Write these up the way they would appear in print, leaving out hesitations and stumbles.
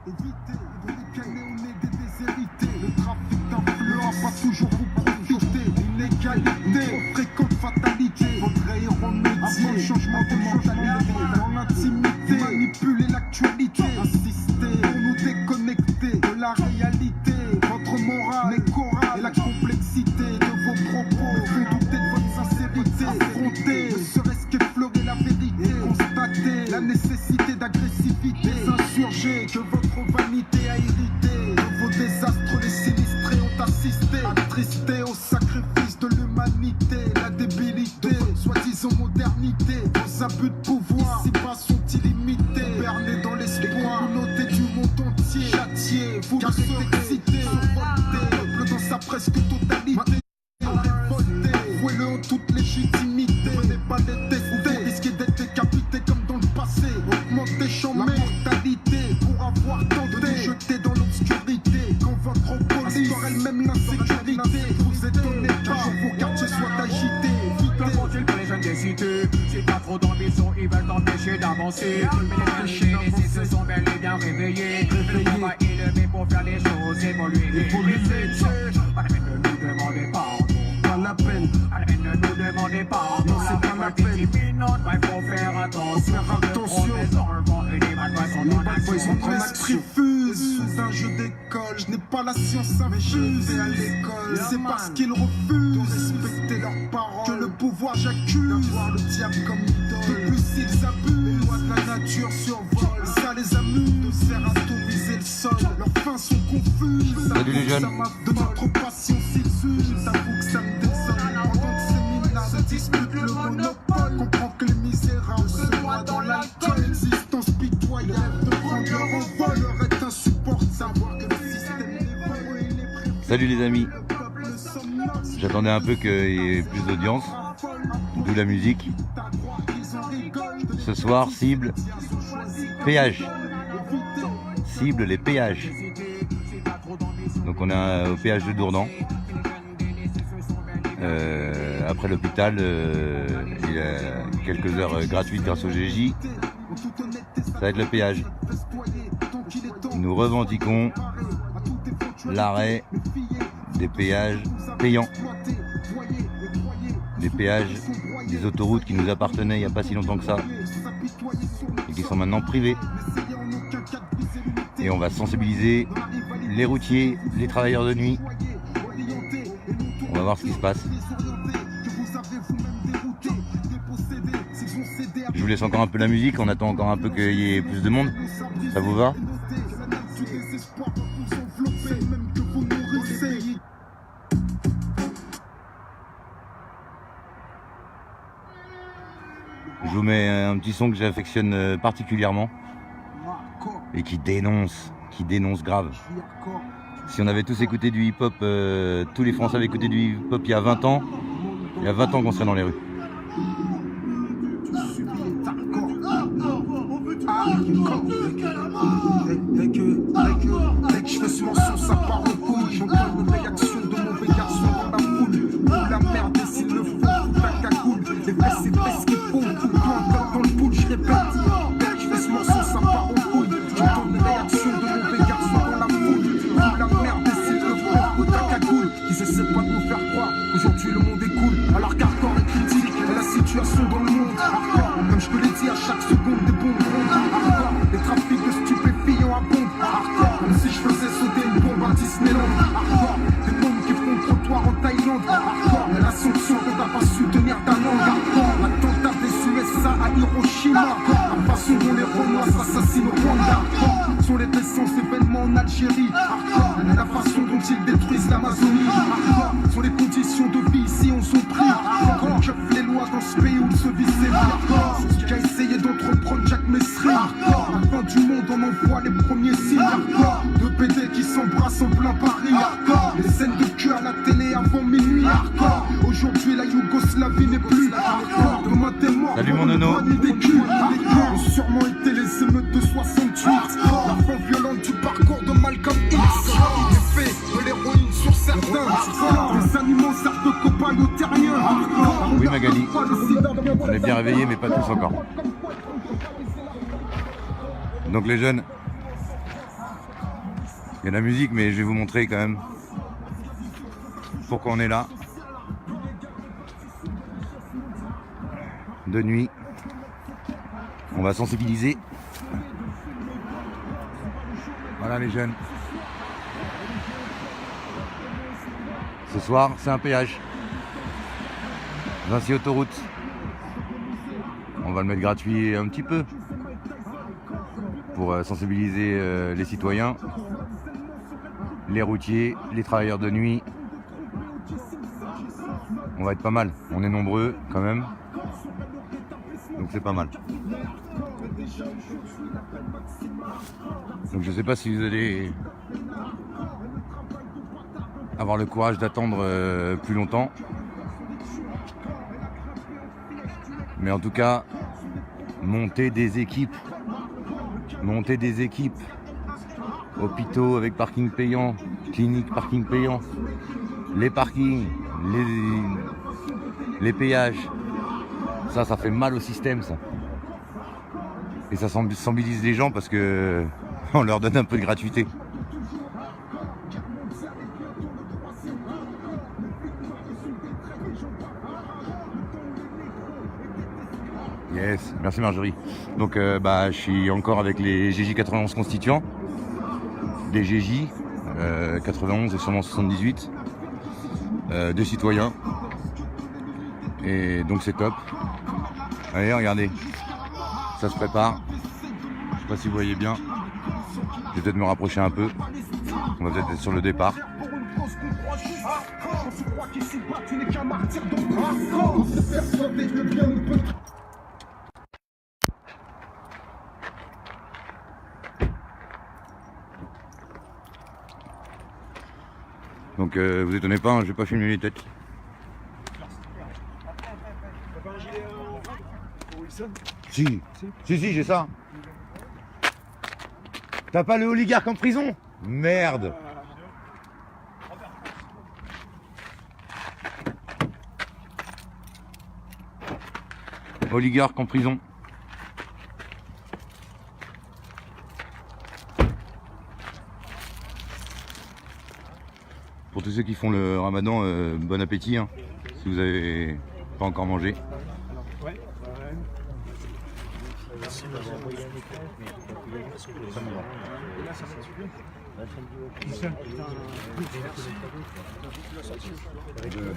Évitez de décaler au nez des déshérités. Le trafic d'influence va toujours vous profiter. L'inégalité, trop fréquente fatalité. Faudrait y remédier. Avant le changement de mentalité, dans l'intimité, manipuler l'actualité, insister pour nous déconnecter de la réalité. Votre morale n'est chorale et la complexité de vos propos me font douter de votre sincérité. Affronter, ne serait-ce qu'effleurer la vérité. Constater la nécessité d'agressivité. Insurger que votre vanité a irrité. De vos désastres, les sinistrés ont assisté. Attristé au sacrifice de l'humanité. La débilité, soi-disant modernité. Vos abus de pouvoir, ici-bas sont illimités. Bernés dans l'espoir, communauté du monde entier. Châtier, vous car c'est excité. Survolté, peuple dans sa presque totalité. Révolté, vouez-le en toute légitimité. Venez pas les tester, risquez d'être décapité comme dans le passé. Augmentez, chambé, la mortalité pour avoir tenté de jeter dans l'obscurité. Quand votre opposé instaure elle-même l'insécurité. Vous étonnez qu'un jour vos quartiers soient agités. Que font-ils pour les jeunes des cités? C'est pas trop d'ambition, ils veulent t'empêcher d'avancer. Mais les jeunes ici se sont bel et bien réveillés. Le combat est levé pour faire les choses évoluer. À la peine ne nous demandez pardon. Pas la peine, À la peine ne nous demandez pardon. Non, c'est pas la peine. Il faut faire attention. Faire attention. Les enfants et les bad boys sont en action. Mon esprit fuse sous un jeu d'école. Je n'ai pas la science infuse à l'école. C'est parce qu'ils refusent de respecter leurs paroles que le pouvoir j'accuse d'avoir le diable comme idole. De plus ils abusent, les lois de la nature survolent. Ça les amuse de faire atomiser le sol. Leurs fins sont confuses. Salut les jeunes. De notre passion s'ils usent. J'avoue que ça me désole. Pendant que ces minards se disputent le monopole, comprends que les misérables se noient dans l'alcool. Existence pitoyable de prendre leur envol leur est insupportable. Savoir que le système est Salut les amis. J'attendais un peu qu'il y ait plus d'audience, d'où la musique. Ce soir, cible, péage. Cible les péages. Donc on est au péage de Dourdan. Après l'hôpital, il y a quelques heures gratuites grâce au GJ. Ça va être le péage. Nous revendiquons l'arrêt des péages payants. Des péages, des autoroutes qui nous appartenaient il n'y a pas si longtemps que ça et qui sont maintenant privées. Et on va sensibiliser les routiers, les travailleurs de nuit. On va voir ce qui se passe. Je vous laisse encore un peu la musique, on attend encore un peu qu'il y ait plus de monde. Ça vous va ? Je vous mets un petit son que j'affectionne particulièrement et qui dénonce grave. Si on avait tous écouté du hip-hop, tous les Français avaient écouté du hip-hop il y a 20 ans qu'on serait dans les rues. Dès que je fais ce morceau, ça part en couille. J'entends une réaction de mauvais garçon dans la foule. Pour la merde, et s'il le faut, tout la cagoule. Les vrais, c'est vrai ce qu'il faut. Tout le temps dans le pool, je répète. Dès que je fais ce morceau, ça part en couille. J'entends une réaction de mauvais garçon dans la foule. Pour la merde, et s'il le faut, tout la cagoule. Ils essaient pas de nous faire croire qu'aujourd'hui le monde est cool. Alors qu'hardcore est critique et la situation dans le monde. Hardcore, comme je te l'ai dit, à chaque seconde des bombes rondes. Hardcore, les trafics de stupéfiants à bombe. Hardcore, comme si je faisais sauter une bombe à Disneyland. Hardcore, des bombes qui font le trottoir en Thaïlande. Hardcore, la sanction que t'as pas su tenir ta langue. Hardcore, l'attentat des USA à Hiroshima. La façon dont les Renois s'assassinent au Rwanda. Hardcore, sont les récents événements en Algérie. Hardcore, la façon dont ils détruisent l'Amazonie. Hardcore, sont les conditions de vie ici on sont pris. Hardcore, je fais les lois dans ce pays où se vit c'est hardcore. Ce qui a essayé d'entreprendre Jacques Messry. Hardcore, la fin du monde on envoie les premiers signes. Hardcore, deux PD qui s'embrassent en plein Paris. Hardcore, les scènes de cul à la télé avant minuit. Hardcore, aujourd'hui la Yougoslavie n'est plus. Hardcore, comme un témoin. Salut mon nono. Des culs, hardcore, ont sûrement été les émeutes de 68. La fin violente du parcours de Malcolm X. Les faits de l'héroïne sur certains. Les animaux servent de copains aux terriens. Oui Magali, on est bien réveillés mais pas tous encore. Donc les jeunes, y a de la musique, mais je vais vous montrer quand même pourquoi on est là. De nuit, on va sensibiliser. Voilà les jeunes. Ce soir, c'est un péage. Vinci Autoroute. On va le mettre gratuit un petit peu pour sensibiliser les citoyens, les routiers, les travailleurs de nuit. On va être pas mal. On est nombreux quand même. Donc c'est pas mal. Donc je sais pas si vous allez avoir le courage d'attendre plus longtemps. Mais en tout cas, monter des équipes. Hôpitaux avec parking payant, clinique parking payant, les parkings, les péages. Ça fait mal au système, ça. Et ça sensibilise les gens parce que on leur donne un peu de gratuité. Yes, merci Marjorie. Donc je suis encore avec les GJ 91 constituants, des GJ 91 et sûrement 78, des citoyens. Et donc c'est top. Allez, regardez, ça se prépare. Je sais pas si vous voyez bien. Je vais peut-être me rapprocher un peu. On va peut-être être sur le départ. Donc vous étonnez pas, hein, je vais pas filmer les têtes. Si, j'ai ça. T'as pas le oligarque en prison? Merde. Oligarque en prison. Pour tous ceux qui font le ramadan, bon appétit, hein, si vous avez pas encore mangé.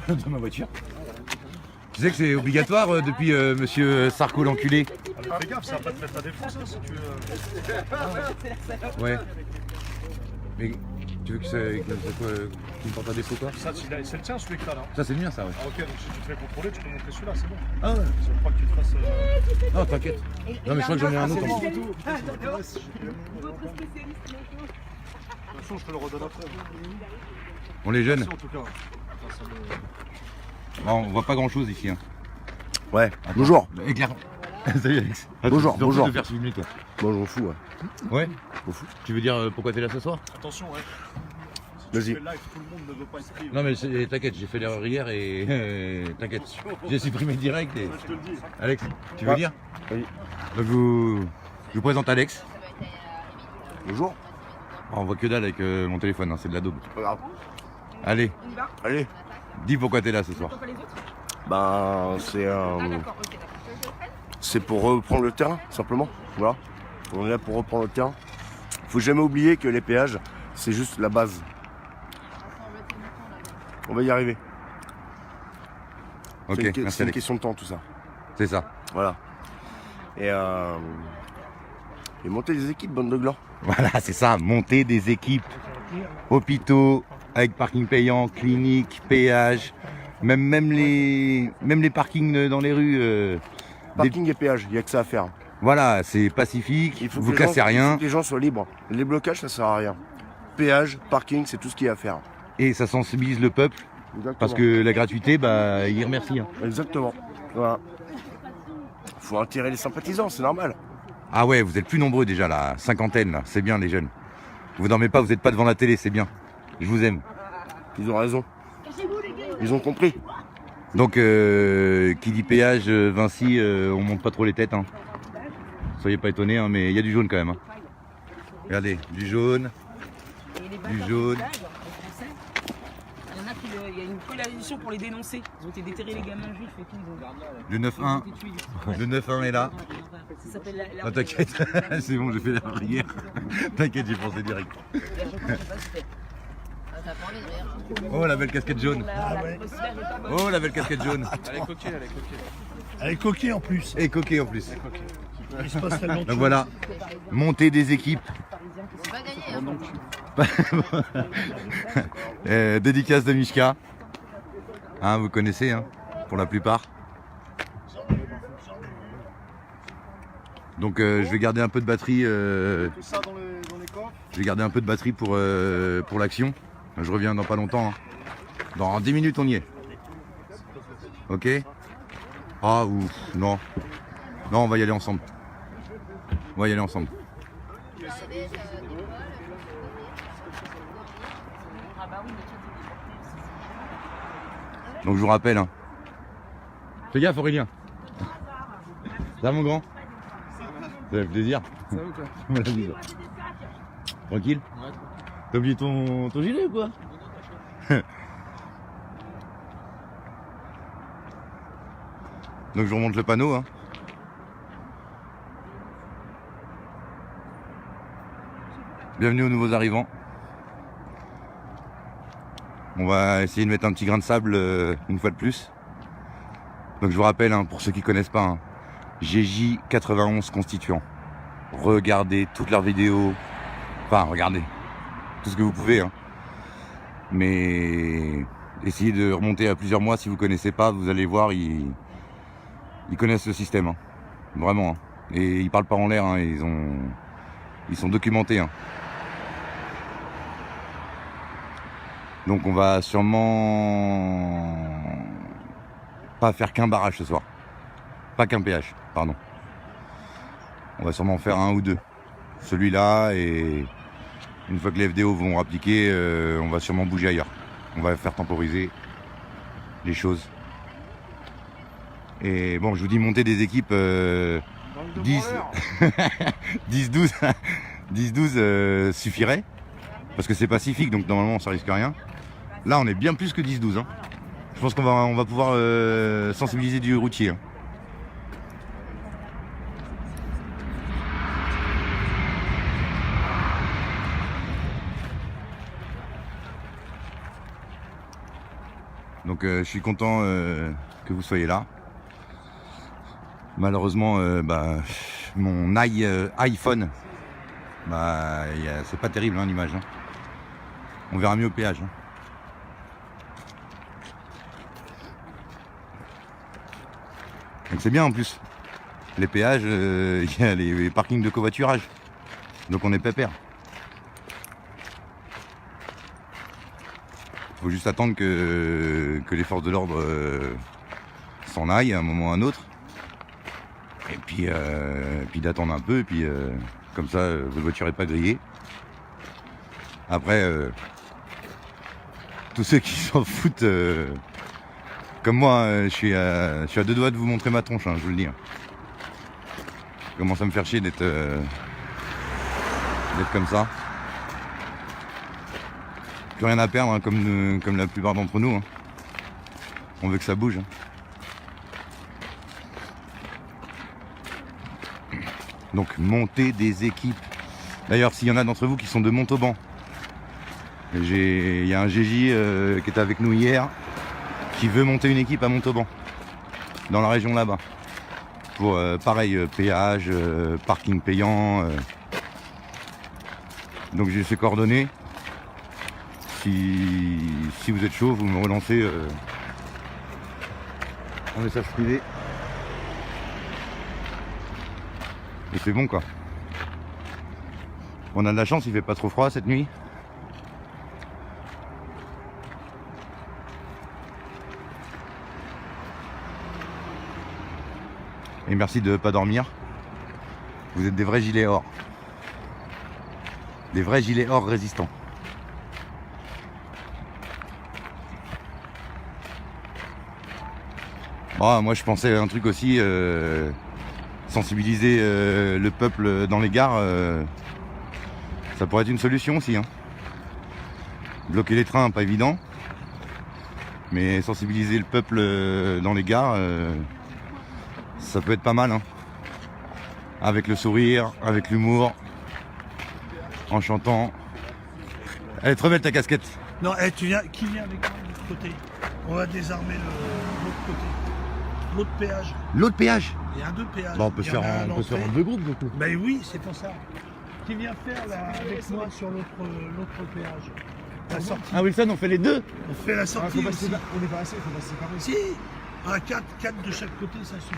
De ma voiture. Tu sais que c'est obligatoire depuis monsieur Sarko l'enculé. Fais gaffe, ça va pas te mettre à défense hein, si tu veux. Ouais. Mais tu veux que c'est quoi qui me porte à défaut quoi? Ça, c'est le tien celui que t'as là. Ça c'est le mien ça ouais. Ah, ok, donc si tu te fais contrôler, tu peux montrer celui-là, c'est bon. Ah ouais. Je veux pas que tu te fasses. Non t'inquiète. Non mais je crois que j'en ai un autre. De toute façon, je te le redonne après. On les jeunes. Merci en tout cas. Bon, on voit pas grand chose ici. Hein. Ouais, Attends. bonjour. Éclair. Salut Alex. Bonjour, Attends, bonjour. te faire filmer, toi. Moi, je m'en fous, ouais. Ouais. M'en fous. Tu veux dire pourquoi t'es là ce soir? Attention, ouais. Vas-y. Si tu fais live, tout le monde ne veut pas inscrire. Non mais t'inquiète, j'ai fait l'erreur hier et t'inquiète. J'ai supprimé direct et. Je te le dis. Alex, tu veux Ouais. dire? Oui. Donc je vous présente Alex. Bonjour. Oh, on voit que dalle avec mon téléphone, hein, c'est de la daube. Pas grave. Allez, Allez. dis pourquoi t'es là ce soir. Ben, c'est pour reprendre le terrain, simplement. Voilà. On est là pour reprendre le terrain. Faut jamais oublier que les péages, c'est juste la base. On va y arriver. Ok, C'est une, merci c'est une Alex. question de temps, tout ça. C'est ça. Voilà. Et monter des équipes, bande de glands. Voilà, c'est ça, monter des équipes, hôpitaux, avec parking payant, clinique, péage, même les parkings dans les rues. Parking et péage, il n'y a que ça à faire. Voilà, c'est pacifique, Il faut vous que les cassez gens, il rien faut que les gens soient libres. Les blocages, ça sert à rien. Péage, parking, c'est tout ce qu'il y a à faire. et ça sensibilise le peuple Exactement. parce que la gratuité, bah, il remercie. Hein. Exactement. Voilà. Faut attirer les sympathisants, c'est normal. Ah ouais, vous êtes plus nombreux déjà là, cinquantaine là, c'est bien les jeunes. Vous dormez pas, vous n'êtes pas devant la télé, c'est bien. Je vous aime. Ils ont raison. Ils ont compris. Donc, qui dit péage, Vinci, on monte pas trop les têtes. Hein. Soyez pas étonnés, hein, mais il y a du jaune quand même. Hein. Regardez, du jaune. les du bâtards jaune. qui blaguent, les Français. Il y en a qui, il y a une coalition pour les dénoncer. Ils ont été déterrés les gamins juifs et tout. Le Ils ont 9-1. été tués, du coup. Le 9-1 est là. Ça s'appelle la Ah, t'inquiète, c'est bon, j'ai fait la rivière. T'inquiète, j'ai pensé direct. Oh, la belle casquette jaune. Oh, la belle casquette jaune. Elle est coquille en plus. Et coquet en plus. Il se passe tellement de Donc choses. voilà, montée des équipes. C'est pas gagné, hein. Dédicace de Mishka. Hein, vous connaissez, hein, pour la plupart. Donc je vais garder un peu de batterie. Tout ça dans les coffres. Je vais garder un peu de batterie pour l'action. Je reviens dans pas longtemps. Hein. Dans 10 minutes, on y est. Ok. Ah ouf, non. Non, on va y aller ensemble. On va y aller ensemble. Donc je vous rappelle. Hein. Fais gaffe Aurélien. Ça va mon grand? Ça fait plaisir. Ça va ou quoi? Voilà, bisous. Tranquille? Ouais. T'as oublié ton gilet ou quoi? Donc je remonte le panneau. Hein. Bienvenue aux nouveaux arrivants. On va essayer de mettre un petit grain de sable une fois de plus. Donc je vous rappelle, hein, pour ceux qui connaissent pas, hein, GJ91 Constituant. Regardez toutes leurs vidéos. Enfin, regardez tout ce que vous pouvez. Hein. Mais essayez de remonter à plusieurs mois si vous connaissez pas. Vous allez voir, ils connaissent le système. Hein. Vraiment. Hein. Et ils parlent pas en l'air. Hein. Ils sont documentés. Hein. Donc on va sûrement pas faire qu'un barrage ce soir. Pas qu'un péage, pardon. On va sûrement faire un ou deux. Celui-là, et une fois que les FDO vont appliquer, on va sûrement bouger ailleurs. On va faire temporiser les choses. Et bon, je vous dis monter des équipes 10, 12, 10-12 suffirait. Parce que c'est pacifique, donc normalement ça risque rien. Là on est bien plus que 10-12. Hein. Je pense qu'on va pouvoir sensibiliser du routier. Hein. Donc je suis content que vous soyez là. Malheureusement, mon iPhone, c'est pas terrible hein, l'image. Hein. On verra mieux au péage. Hein. Donc c'est bien en plus. Les péages, il y a les parkings de covoiturage. Donc on est pépère. Faut juste attendre que les forces de l'ordre s'en aillent à un moment ou à un autre. Et puis d'attendre un peu, et puis comme ça votre voiture n'est pas grillée. Après, tous ceux qui s'en foutent, comme moi, je suis à deux doigts de vous montrer ma tronche, hein, je vous le dis. Hein. Je commence à me faire chier d'être comme ça. Plus rien à perdre, hein, comme la plupart d'entre nous. Hein. On veut que ça bouge. Hein. Donc monter des équipes. D'ailleurs, s'il y en a d'entre vous qui sont de Montauban, il y a un GJ qui était avec nous hier qui veut monter une équipe à Montauban, dans la région là-bas. Pour pareil, péage, parking payant. Donc j'ai ses coordonnées. Si vous êtes chaud, vous me relancez en message privé. Et c'est bon quoi. On a de la chance, il fait pas trop froid cette nuit. Et merci de ne pas dormir. Vous êtes des vrais gilets or. Des vrais gilets or résistants. Bon, moi je pensais à un truc aussi, sensibiliser le peuple dans les gares, ça pourrait être une solution aussi. Hein. Bloquer les trains, pas évident. Mais sensibiliser le peuple dans les gares, ça peut être pas mal. Hein. Avec le sourire, avec l'humour, en chantant. Allez, te remets ta casquette. Non, tu viens, qui vient avec moi de l'autre côté? On va désarmer l'autre côté. L'autre péage. L'autre péage. Il y a deux péages. Bon, on peut Il y se en a faire un à en l'entrée. deux groupes du coup. Ben oui, c'est pour ça. Qui vient faire là, avec moi sur l'autre péage? La sortie. Ah Wilson, on fait les deux. On fait la sortie aussi. On est pas assez, faut pas se séparer. Si, 4 de chaque côté, ça suffit.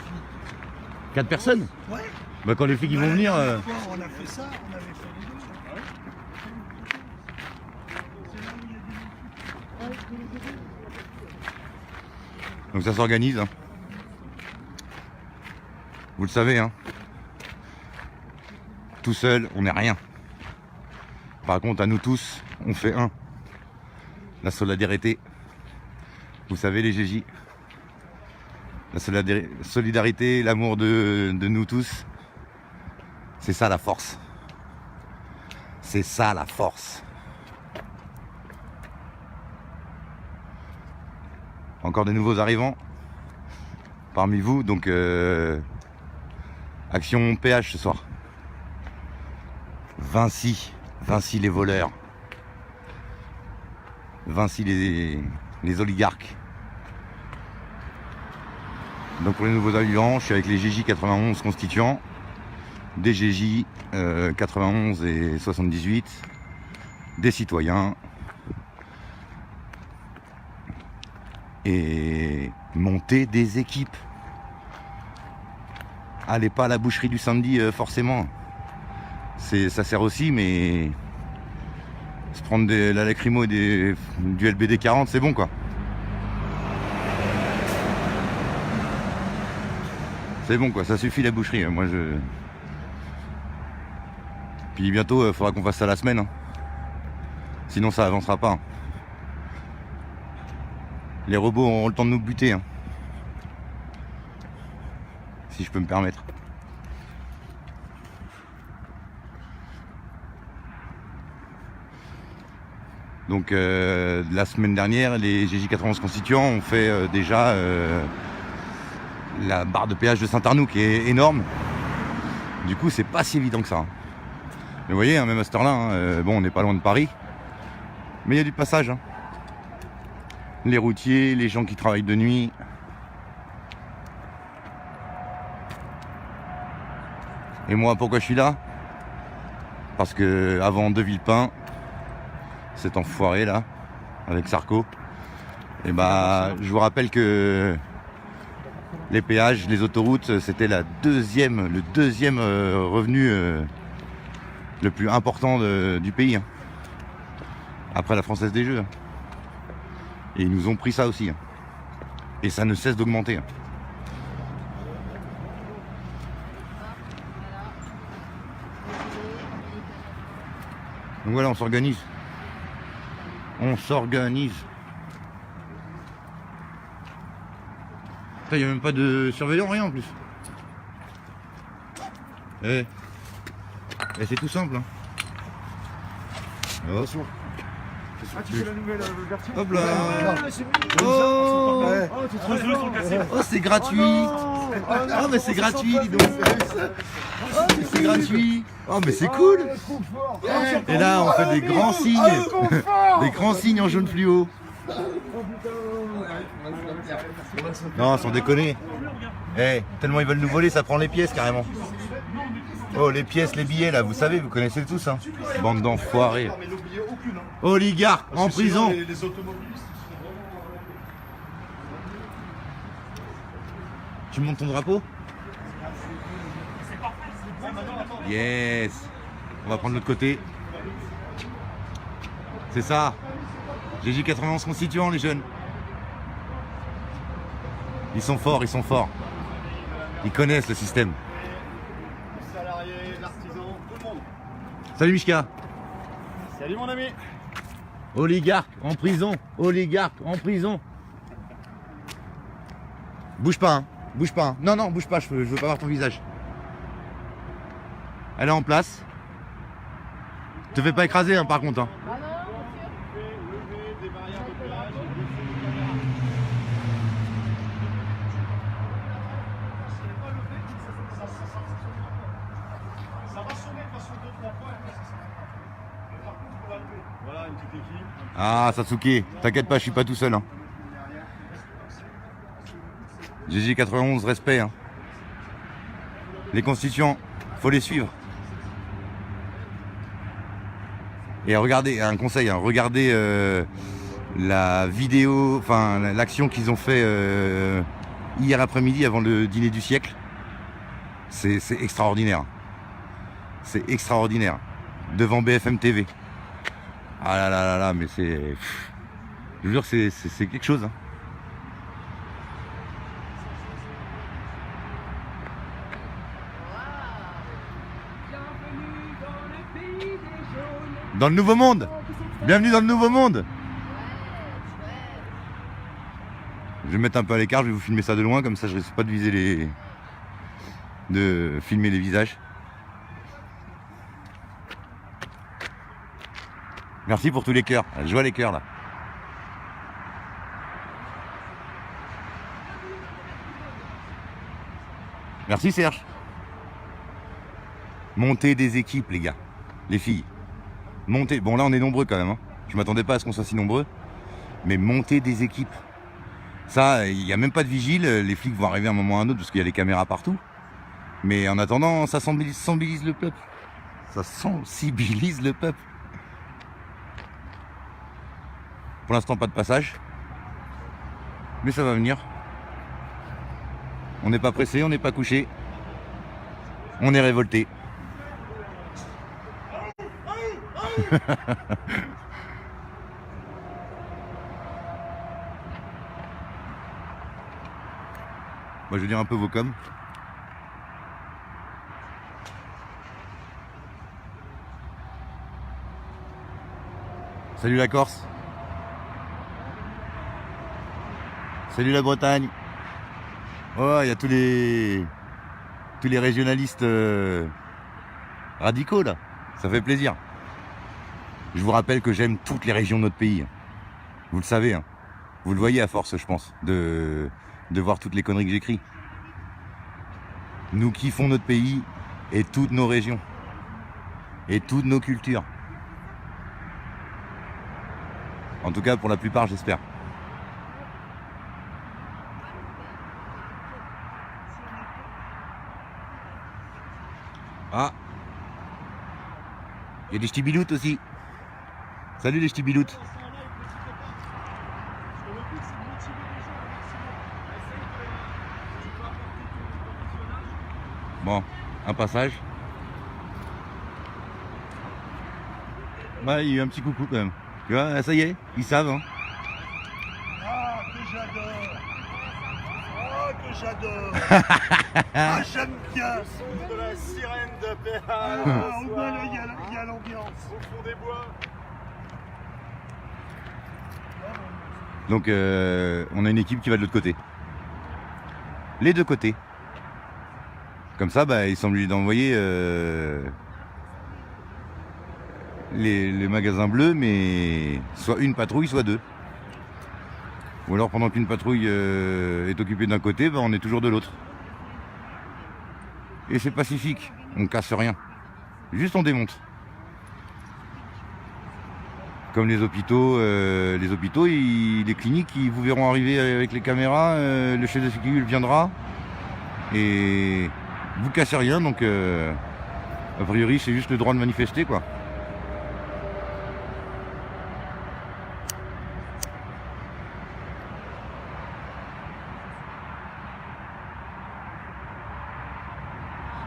4 personnes. Ouais. Bah quand les flics ils vont La venir. dernière fois, on a fait ça, on avait fait les deux. Donc ça s'organise. Hein. Vous le savez, hein. Tout seul, on n'est rien. Par contre, à nous tous, on fait un. La solidarité. Vous savez, les GJ. La solidarité, l'amour de nous tous. C'est ça la force. C'est ça la force. Encore des nouveaux arrivants parmi vous, donc action péage ce soir. Vinci les voleurs. Vinci les oligarques. Donc pour les nouveaux arrivants, je suis avec les GJ 91 constituants, des GJ 91 et 78, des citoyens et monter des équipes. Allez pas à la boucherie du samedi forcément. Ça sert aussi, mais se prendre la lacrymo et du LBD 40, c'est bon quoi. C'est bon quoi, ça suffit la boucherie. Moi je. Puis bientôt, il faudra qu'on fasse ça la semaine. Hein. Sinon ça avancera pas. Hein. Les robots auront le temps de nous buter. Hein. Si je peux me permettre. Donc la semaine dernière, les GJ91 constituants ont fait déjà la barre de péage de Saint-Arnoux qui est énorme. Du coup, c'est pas si évident que ça. Hein. Mais vous voyez, hein, même à cette heure-là, hein, bon, on n'est pas loin de Paris, mais il y a du passage. Hein. Les routiers, les gens qui travaillent de nuit. Et moi, pourquoi je suis là? Parce que avant De Villepin, cet enfoiré là, avec Sarko, et bah, je vous rappelle que les péages, les autoroutes, c'était le deuxième revenu le plus important du pays, hein. Après la Française des Jeux. Hein. Et ils nous ont pris ça aussi. Hein. Et ça ne cesse d'augmenter. Hein. Donc voilà, on s'organise. On s'organise. Il n'y a même pas de surveillant, rien en plus. Et c'est tout simple. Hein. Oh. Ah, tu fais la nouvelle version? Hop là. Oh, c'est gratuit. Oh, mais c'est gratuit, dis donc. Oh, mais c'est gratuit. Oh, mais c'est cool. Et là, on fait des grands signes. Des grands signes en jaune fluo. Non, sans déconner. Tellement ils veulent nous voler, ça prend les pièces carrément. Oh, les pièces, les billets là, vous savez, vous connaissez tous, hein. Bande d'enfoirés. Oligarques en prison. Tu montes ton drapeau? Yes. On va prendre l'autre côté. C'est ça. GJ 91 constituants, les jeunes. Ils sont forts, ils sont forts. Ils connaissent le système. Salariés, l'artisan, tout le monde. Salut Mishka. Salut mon ami. Oligarque en prison. Oligarque en prison. Bouge pas, hein. Bouge pas. Hein. Non, bouge pas, je veux pas voir ton visage. Elle est en place. Te fais pas écraser, hein, par contre. Hein. Ah, Satsuki, t'inquiète pas, je suis pas tout seul. Hein. GG91, respect. Hein. Les constituants, faut les suivre. Et regardez, un conseil, hein, regardez la vidéo, enfin l'action qu'ils ont fait hier après-midi avant le dîner du siècle. C'est extraordinaire. C'est extraordinaire. Devant BFM TV. Ah là là là là, mais c'est... Je vous jure, c'est quelque chose. Hein. Dans le nouveau monde. Bienvenue dans le nouveau monde. Je vais me mettre un peu à l'écart, je vais vous filmer ça de loin, comme ça je risque pas de viser les... de filmer les visages. Merci pour tous les cœurs. Je vois les cœurs là. Merci Serge. Montez des équipes les gars, les filles. Montez. Bon là on est nombreux quand même. Hein. Je m'attendais pas à ce qu'on soit si nombreux. Mais montez des équipes. Ça, il n'y a même pas de vigile. Les flics vont arriver à un moment ou à un autre parce qu'il y a les caméras partout. Mais en attendant, ça sensibilise le peuple. Ça sensibilise le peuple. Pour l'instant, pas de passage. Mais ça va venir. On n'est pas pressé, on n'est pas couché. On est révolté. Moi, je vais dire un peu vos coms. Salut la Corse. Salut la Bretagne. Oh, il y a tous les régionalistes radicaux là. Ça fait plaisir. Je vous rappelle que j'aime toutes les régions de notre pays. Vous le savez. Hein. Vous le voyez à force, je pense, de voir toutes les conneries que j'écris. Nous kiffons notre pays et toutes nos régions. Et toutes nos cultures. En tout cas, pour la plupart, j'espère. Ah, il y a des ch'tibiloutes aussi. Salut les ch'tibiloutes. Bon, un passage. Bah, il y a eu un petit coucou quand même. Tu vois, ça y est, ils savent. Hein. Ah, que j'adore. Ah, que j'adore. Ah, j'aime bien. Le son de la sirène de péage. Ah, au moins là, il y a l'ambiance. Au fond des bois. Donc, on a une équipe qui va de l'autre côté. Les deux côtés. Comme ça, bah, ils sont obligés d'envoyer les magasins bleus, mais soit une patrouille, soit deux. Ou alors pendant qu'une patrouille est occupée d'un côté, bah, on est toujours de l'autre. Et c'est pacifique, on casse rien. Juste on démonte. Comme les hôpitaux, les cliniques, ils vous verront arriver avec les caméras, le chef de sécurité viendra et vous cassez rien, donc a priori c'est juste le droit de manifester quoi.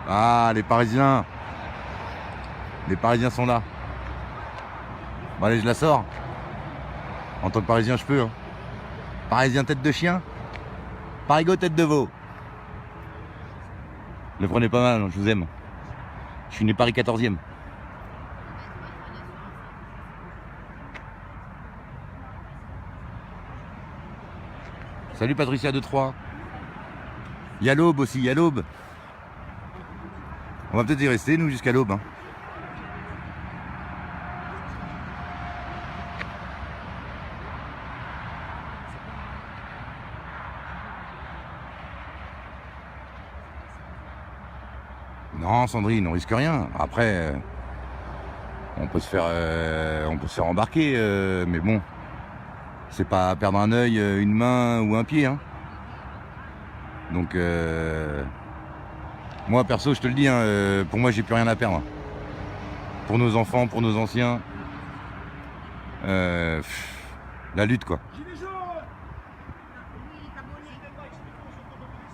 Ah, les Parisiens sont là. Bon allez, je la sors. En tant que Parisien, je peux. Hein. Parisien tête de chien, Parigot tête de veau. Le prenez pas mal, je vous aime. Je suis né Paris 14e. Salut Patricia de Troyes. Il y a l'Aube aussi, il y a l'Aube. On va peut-être y rester, nous, jusqu'à l'Aube. Hein. Non, Sandrine, on risque rien. Après, on peut se faire embarquer, mais bon, c'est pas perdre un œil, une main ou un pied, hein. Donc moi perso, je te le dis, hein, pour moi j'ai plus rien à perdre. Pour nos enfants, pour nos anciens, la lutte quoi.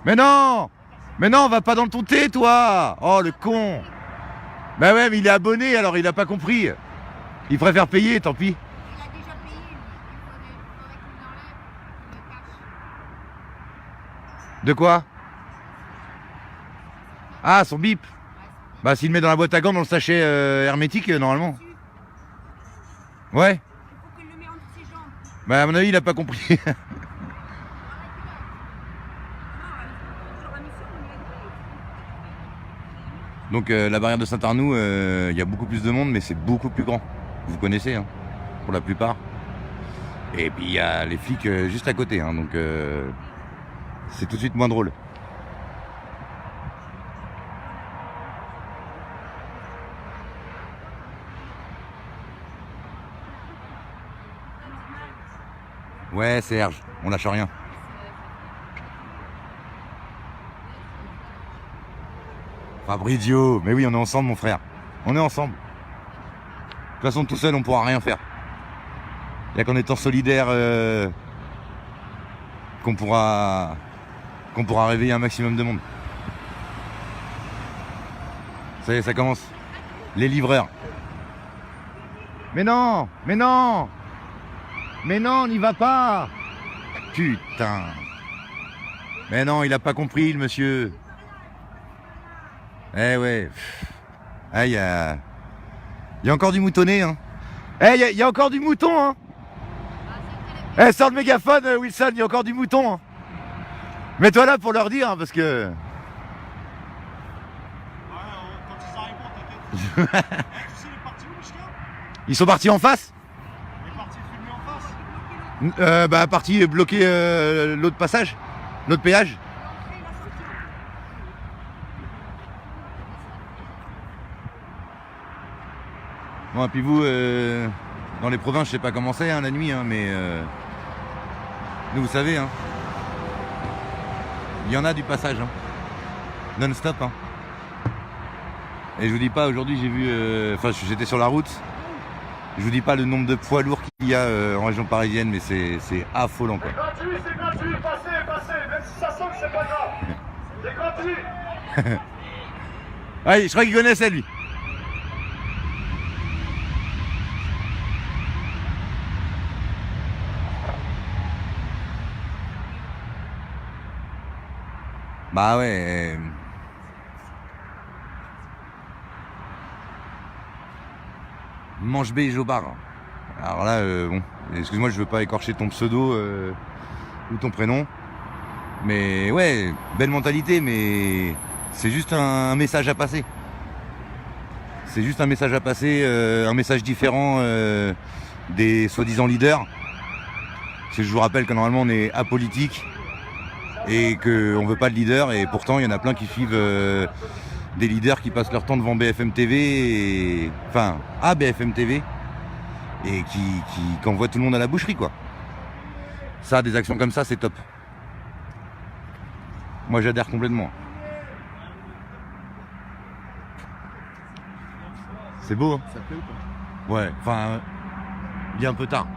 Mais non, on va pas dans ton thé, toi. Oh le con. Bah ouais, mais il est abonné, alors il a pas compris. Il préfère payer, tant pis. Il a déjà payé, lui. Il faudrait qu'il enlève le cash. De quoi? Ah, son bip. Bah s'il le met dans la boîte à gants, dans le sachet hermétique, normalement. Ouais. Il faut qu'il le mette entre ses jambes. Bah à mon avis, il a pas compris. Donc la barrière de Saint-Arnoux, il y a beaucoup plus de monde, mais c'est beaucoup plus grand. Vous connaissez, hein, pour la plupart. Et puis il y a les flics juste à côté, hein, donc c'est tout de suite moins drôle. Ouais, Serge, on lâche rien. Fabrizio, mais oui, on est ensemble, mon frère. On est ensemble. De toute façon, tout seul, on pourra rien faire. Il n'y a qu'en étant solidaire qu'on pourra réveiller un maximum de monde. Ça y est, ça commence. Les livreurs. Mais non, on n'y va pas. Putain. Mais non, il a pas compris, le monsieur. Eh ouais. Ah, il y a encore du moutonné, hein. Eh, il y a encore du mouton, hein. Eh, sors le mégaphone, Wilson, il y a encore du mouton, hein. Mets-toi là pour leur dire, hein, parce que... Ils sont partis en face. Bah, parti bloquer l'autre passage, l'autre péage. Bon, et puis vous, dans les provinces, je sais pas comment c'est, hein, la nuit, hein, mais nous, vous savez, hein, il y en a du passage, hein, non-stop, hein. Et je vous dis pas, aujourd'hui, j'ai vu, j'étais sur la route, je vous dis pas le nombre de poids lourds qu'il y a en région parisienne, mais c'est affolant, quoi. C'est gratuit, passez, même si ça sonne, c'est pas grave. C'est gratuit. Ouais, je crois qu'il connaissait, lui. Bah ouais. Manche B et Jobard. Alors là, bon, excuse-moi, je veux pas écorcher ton pseudo ou ton prénom. Mais ouais, belle mentalité, mais c'est juste un message à passer. C'est juste un message à passer, un message différent des soi-disant leaders. Parce que je vous rappelle que normalement on est apolitique et qu'on veut pas de leader, et pourtant il y en a plein qui suivent des leaders qui passent leur temps devant BFM TV, enfin à BFM TV, et qui envoient tout le monde à la boucherie, quoi. Ça, des actions comme ça, c'est top. Moi j'adhère complètement. C'est beau, hein. Ça plaît ou pas? Ouais, enfin, bien un peu tard.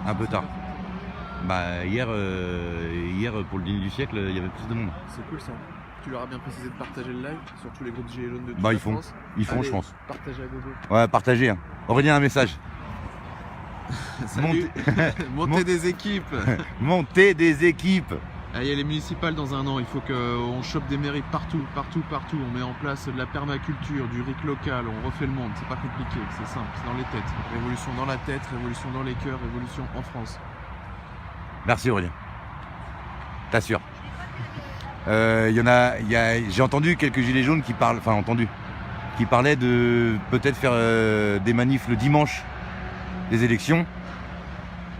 Un peu tard. Bah hier pour le dîner du siècle, il y avait plus de monde. C'est cool ça. Tu leur as bien précisé de partager le live sur tous les groupes gilets jaunes de toute Bah la ils font, France. je pense. Partagez à gogo. Ouais, partagez, hein. Aurélien, un message. Salut. Montez des équipes. Montez des équipes. Ah, il y a les municipales dans un an, il faut qu'on chope des mairies partout. On met en place de la permaculture, du RIC local, on refait le monde. C'est pas compliqué, c'est simple, c'est dans les têtes. Révolution dans la tête, révolution dans les cœurs, révolution en France. Merci Aurélien. T'assures. J'ai entendu quelques gilets jaunes qui parlaient de peut-être faire des manifs le dimanche des élections.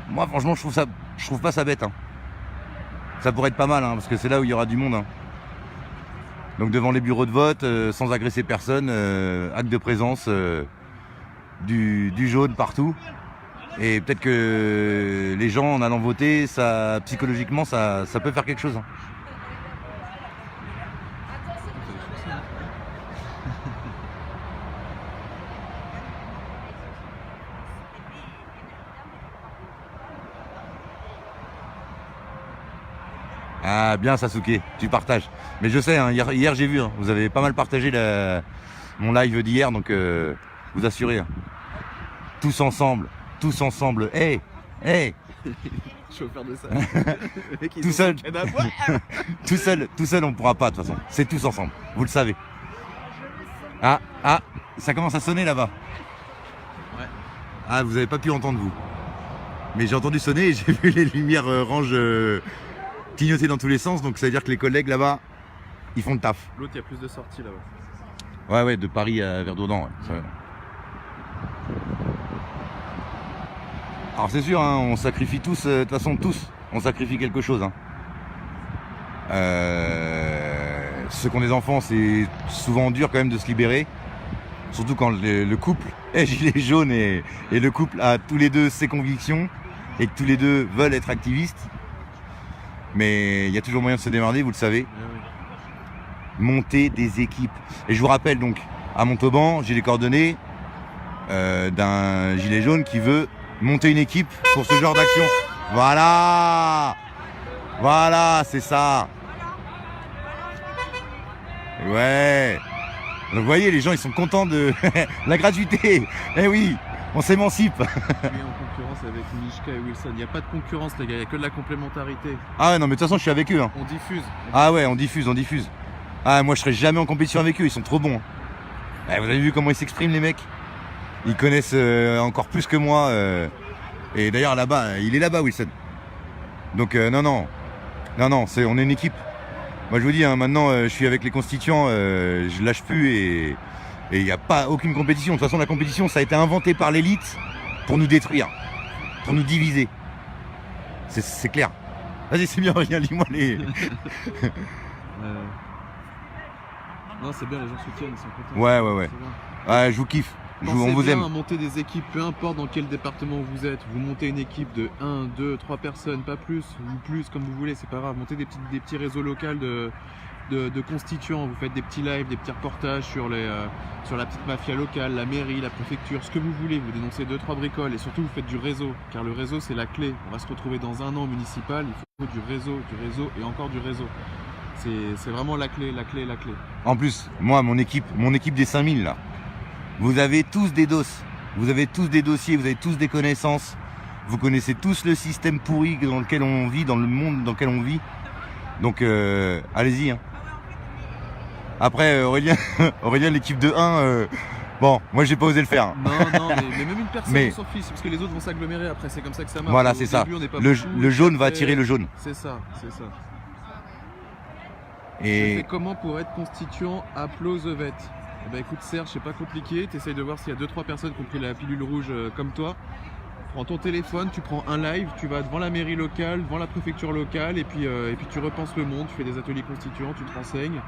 Moi franchement je trouve pas ça bête, hein. Ça pourrait être pas mal, hein, parce que c'est là où il y aura du monde, hein. Donc devant les bureaux de vote, sans agresser personne, acte de présence, du jaune partout. Et peut-être que les gens, en allant voter, ça, psychologiquement, ça peut faire quelque chose. Hein. Ah bien Sasuke, tu partages. Mais je sais, hein, hier j'ai vu, hein, vous avez pas mal partagé mon live d'hier, donc vous assurez. Hein. Tous ensemble, hey, Chauffeur de ça. tout seul, tout seul on pourra pas de toute façon. C'est tous ensemble, vous le savez. Ah, ça commence à sonner là-bas. Ouais. Ah, vous avez pas pu entendre vous. Mais j'ai entendu sonner et j'ai vu les lumières orange clignoter dans tous les sens, donc ça veut dire que les collègues là-bas, ils font le taf. L'autre, il y a plus de sorties là-bas. Ouais, de Paris à Verdaudan. Ouais. Ça... Alors c'est sûr, hein, on sacrifie tous, de toute façon tous, on sacrifie quelque chose. Hein. Ceux qui ont des enfants, c'est souvent dur quand même de se libérer, surtout quand le couple est gilet jaune et le couple a tous les deux ses convictions et que tous les deux veulent être activistes. Mais il y a toujours moyen de se démerder, vous le savez. Monter des équipes. Et je vous rappelle donc, à Montauban, j'ai les coordonnées d'un gilet jaune qui veut monter une équipe pour ce genre d'action. Voilà, c'est ça. Ouais. Donc vous voyez, les gens ils sont contents de la gratuité. Eh oui, on s'émancipe. Tu es en concurrence avec Mishka et Wilson. Il n'y a pas de concurrence les gars, il n'y a que de la complémentarité. Ah ouais, non mais de toute façon je suis avec eux. Hein. On diffuse. Ah ouais, on diffuse. Ah moi je serai jamais en compétition avec eux, ils sont trop bons. Vous avez vu comment ils s'expriment les mecs? Ils connaissent encore plus que moi. Et d'ailleurs là-bas, il est là-bas Wilson. Donc non, on est une équipe. Moi je vous dis, hein, maintenant je suis avec les constituants, je lâche plus et il n'y a pas aucune compétition. De toute façon la compétition ça a été inventé par l'élite pour nous détruire, pour nous diviser. C'est clair. Vas-y c'est bien, rien, lis-moi les... Non c'est bien, les gens soutiennent, ils sont contents. Ouais. Ouais, je vous kiffe. On vous aime. À monter des équipes, peu importe dans quel département vous êtes. Vous montez une équipe de 1, 2, 3 personnes, pas plus, ou plus comme vous voulez, c'est pas grave. Montez des petits réseaux locaux de constituants. Vous faites des petits lives, des petits reportages sur la petite mafia locale, la mairie, la préfecture, ce que vous voulez. Vous dénoncez 2-3 bricoles et surtout vous faites du réseau, car le réseau c'est la clé. On va se retrouver dans un an municipal, il faut du réseau et encore du réseau. C'est vraiment la clé. En plus, moi, mon équipe des 5000 là, vous avez tous des doses, vous avez tous des dossiers, vous avez tous des connaissances, vous connaissez tous le système pourri dans lequel on vit, dans le monde dans lequel on vit. Donc allez-y. Hein. Après Aurélien, l'équipe de 1, bon, moi j'ai pas osé le faire. Non, mais même une personne on s'en fiche, parce que les autres vont s'agglomérer après, c'est comme ça que ça marche. Voilà, c'est ça. Le jaune va attirer le jaune. C'est ça. Et c'est comment pour être constituant à Plozevette? Bah écoute Serge, c'est pas compliqué, t'essayes de voir s'il y a 2-3 personnes qui ont pris la pilule rouge comme toi. Prends ton téléphone, tu prends un live, tu vas devant la mairie locale, devant la préfecture locale et puis tu repenses le monde, tu fais des ateliers constituants, tu te renseignes,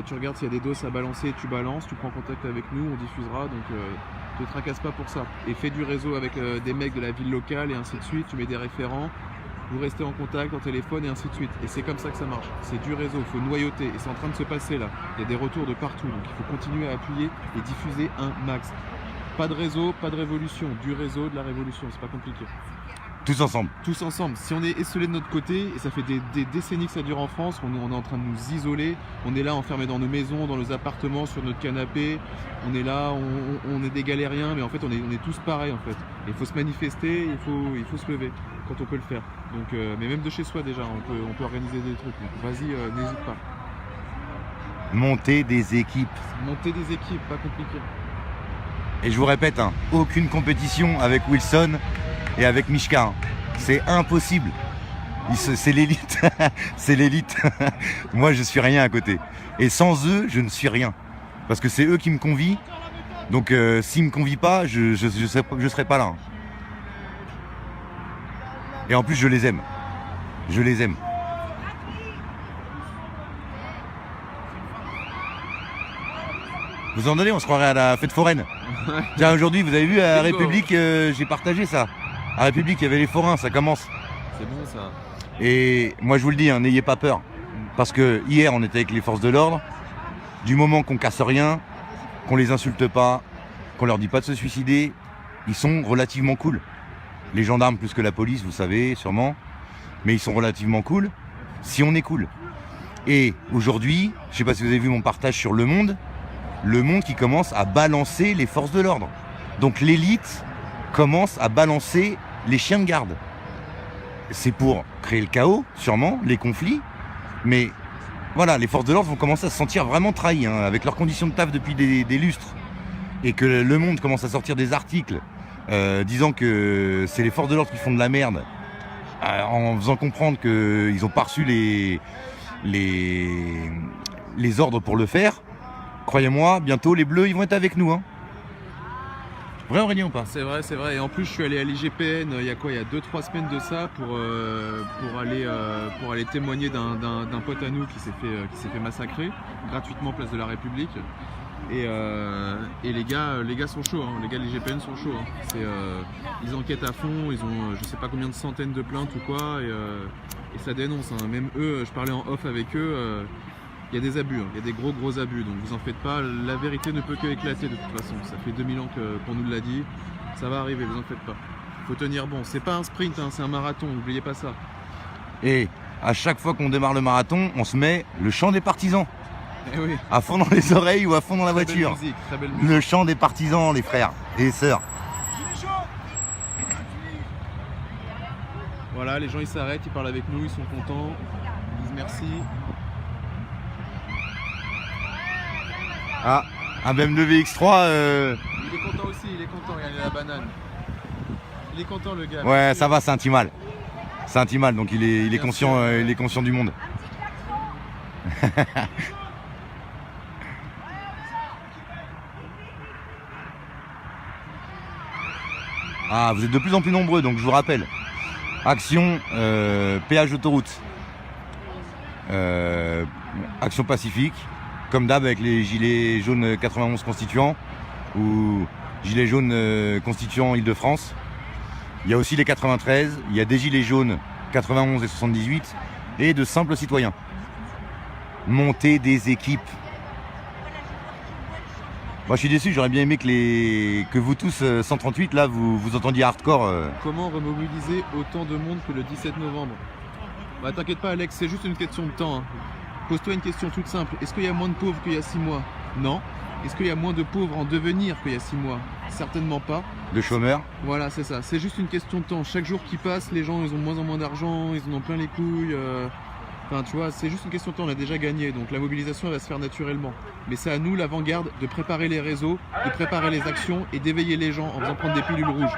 tu regardes s'il y a des doses à balancer, tu balances, tu prends contact avec nous, on diffusera, donc te tracasse pas pour ça. Et fais du réseau avec des mecs de la ville locale et ainsi de suite, tu mets des référents, vous restez en contact, en téléphone et ainsi de suite. Et c'est comme ça que ça marche, c'est du réseau, il faut noyauter et c'est en train de se passer là. Il y a des retours de partout, donc il faut continuer à appuyer et diffuser un max. Pas de réseau, pas de révolution, du réseau, de la révolution, c'est pas compliqué. tous ensemble. Tous ensemble. Si on est esselé de notre côté, et ça fait des décennies que ça dure en France, on est en train de nous isoler, on est là enfermés dans nos maisons, dans nos appartements, sur notre canapé, on est là, on est des galériens, mais en fait on est tous pareils en fait. Il faut se manifester, il faut se lever quand on peut le faire. Donc, mais même de chez soi déjà, on peut organiser des trucs. Donc vas-y, n'hésite pas. Monter des équipes. Monter des équipes, pas compliqué. Et je vous répète, hein, aucune compétition avec Wilson et avec Mishka. Hein. C'est impossible. C'est l'élite. C'est l'élite. Moi, je suis rien à côté. Et sans eux, je ne suis rien. Parce que c'est eux qui me convient. Donc, s'ils ne me convient pas, je serai pas là. Hein. Et en plus, je les aime. Je les aime. Vous en donnez, on se croirait à la fête foraine. Tiens, aujourd'hui, vous avez vu à la C'est beau. République, j'ai partagé ça. À la République, il y avait les forains, ça commence. C'est bon ça. Et moi, je vous le dis, hein, n'ayez pas peur. Parce que hier, on était avec les forces de l'ordre. Du moment qu'on casse rien, qu'on les insulte pas, qu'on leur dit pas de se suicider, ils sont relativement cool. Les gendarmes plus que la police, vous savez, sûrement. Mais ils sont relativement cool si on est cool. Et aujourd'hui, je sais pas si vous avez vu mon partage sur Le Monde qui commence à balancer les forces de l'ordre. Donc l'élite commence à balancer les chiens de garde. C'est pour créer le chaos, sûrement, les conflits. Mais voilà, les forces de l'ordre vont commencer à se sentir vraiment trahies, hein, avec leurs conditions de taf depuis des lustres. Et que Le Monde commence à sortir des articles disant que c'est les forces de l'ordre qui font de la merde, en faisant comprendre qu'ils n'ont pas reçu les ordres pour le faire. Croyez-moi, bientôt les bleus ils vont être avec nous. Hein. Vrai Aurélien ou pas? C'est vrai, c'est vrai. Et en plus, je suis allé à l'IGPN il y a 2-3 semaines de ça pour aller témoigner d'un pote à nous qui s'est fait massacrer gratuitement place de la République. Et les gars sont chauds, hein. Les gars de l'IGPN sont chauds. Hein. Ils enquêtent à fond, ils ont je sais pas combien de centaines de plaintes ou quoi, et ça dénonce. Hein. Même eux, je parlais en off avec eux. Il y a des abus, hein. Il y a des gros abus, donc vous en faites pas, la vérité ne peut que éclater de toute façon, ça fait 2000 ans qu'on nous l'a dit, ça va arriver, vous en faites pas. Faut tenir bon, c'est pas un sprint, hein, c'est un marathon, n'oubliez pas ça. Et à chaque fois qu'on démarre le marathon, on se met le chant des partisans. Eh oui. À fond dans les oreilles ou à fond dans la voiture. Très belle musique. Le chant des partisans, les frères et les sœurs. Voilà, les gens ils s'arrêtent, ils parlent avec nous, ils sont contents, ils disent merci. Ah, un BMW X3. Il est content aussi, il est content, regardez la banane. Il est content le gars. Ouais, ça va, c'est un Timal. C'est un Timal, donc il est conscient, il est conscient du monde. Ah, vous êtes de plus en plus nombreux, donc je vous rappelle. Action, péage d'autoroute. Action pacifique. Comme d'hab avec les gilets jaunes 91 constituants ou gilets jaunes constituants Île-de-France. Il y a aussi les 93, il y a des gilets jaunes 91 et 78 et de simples citoyens. Monter des équipes. Moi je suis déçu, j'aurais bien aimé que vous tous 138 là vous entendiez hardcore. Comment remobiliser autant de monde que le 17 novembre? Bah t'inquiète pas Alex, c'est juste une question de temps. Hein. Pose-toi une question toute simple. Est-ce qu'il y a moins de pauvres qu'il y a 6 mois? Non. Est-ce qu'il y a moins de pauvres en devenir qu'il y a 6 mois? Certainement pas. De chômeurs. Voilà, c'est ça. C'est juste une question de temps. Chaque jour qui passe, les gens ils ont de moins en moins d'argent, ils en ont plein les couilles. Enfin, tu vois, c'est juste une question de temps. On a déjà gagné. Donc la mobilisation elle va se faire naturellement. Mais c'est à nous, l'avant-garde, de préparer les réseaux, de préparer les actions et d'éveiller les gens en faisant prendre des pilules rouges.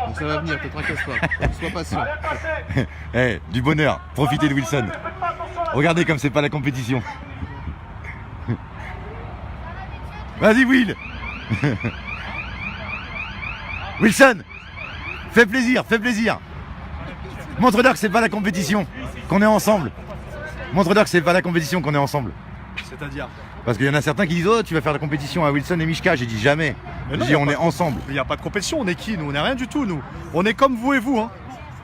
Donc ça va venir, te tracasse pas. Sois patient. Eh, du bonheur. Profitez de Wilson. Regardez comme c'est pas la compétition. Vas-y Will. Wilson, fais plaisir, fais plaisir. Montre-leur que c'est pas la compétition, qu'on est ensemble. Montre-leur que c'est pas la compétition, qu'on est ensemble. C'est-à-dire? Parce qu'il y en a certains qui disent oh tu vas faire la compétition à Wilson et Mishka. J'ai dit jamais. J'ai dit on est ensemble. Il n'y a pas de compétition, on est qui nous? On n'est rien du tout nous. On est comme vous et vous. Hein.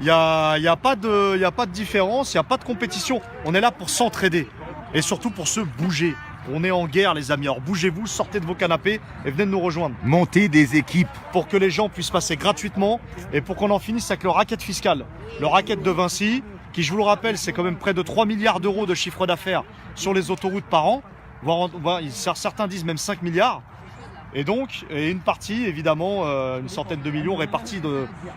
Il n'y a pas de différence, il n'y a pas de compétition. On est là pour s'entraider et surtout pour se bouger. On est en guerre les amis, alors bougez-vous, sortez de vos canapés et venez de nous rejoindre. Monter des équipes. Pour que les gens puissent passer gratuitement et pour qu'on en finisse avec le racket fiscal. Le racket de Vinci, qui je vous le rappelle, c'est quand même près de 3 milliards d'euros de chiffre d'affaires sur les autoroutes par an. Certains disent même 5 milliards. Et donc, une partie, évidemment, une centaine de millions répartis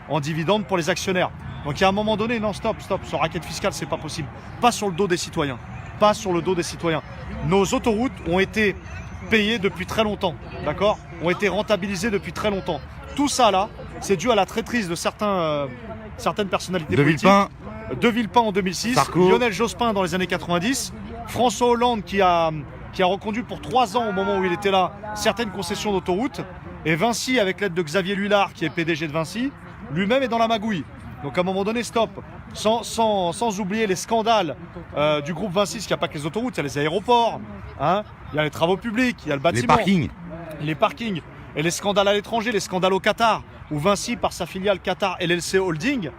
en dividendes pour les actionnaires. Donc, il y a un moment donné, non, stop, ce racket fiscal, c'est pas possible. Pas sur le dos des citoyens. Pas sur le dos des citoyens. Nos autoroutes ont été payées depuis très longtemps, d'accord? Ont été rentabilisées depuis très longtemps. Tout ça, là, c'est dû à la traîtrise de certaines personnalités politiques. De Villepin en 2006, Sarko. Lionel Jospin dans les années 90, François Hollande qui a reconduit pour 3 ans au moment où il était là certaines concessions d'autoroute, et Vinci avec l'aide de Xavier Lulard qui est PDG de Vinci, lui-même est dans la magouille. Donc à un moment donné, stop. Sans oublier les scandales du groupe Vinci, parce qu'il n'y a pas que les autoroutes, il y a les aéroports, hein, il y a les travaux publics, il y a le Les bâtiment. parkings. Les parkings. Et les scandales à l'étranger, les scandales au Qatar, où Vinci, par sa filiale Qatar LLC Holding,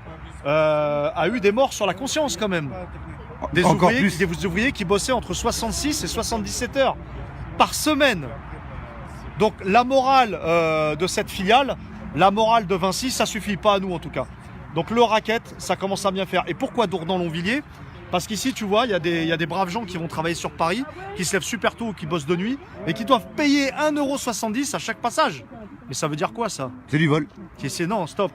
a eu des morts sur la conscience quand même. Des Encore ouvriers, plus. des ouvriers qui bossaient entre 66 et 77 heures par semaine. Donc la morale de cette filiale, la morale de Vinci, ça suffit pas à nous en tout cas. Donc le racket, ça commence à bien faire. Et pourquoi Dourdan-Longvilliers? Parce qu'ici, tu vois, il y a des braves gens qui vont travailler sur Paris, qui se lèvent super tôt ou qui bossent de nuit, et qui doivent payer 1,70 € à chaque passage. Mais ça veut dire quoi ça? C'est du vol. Non, stop.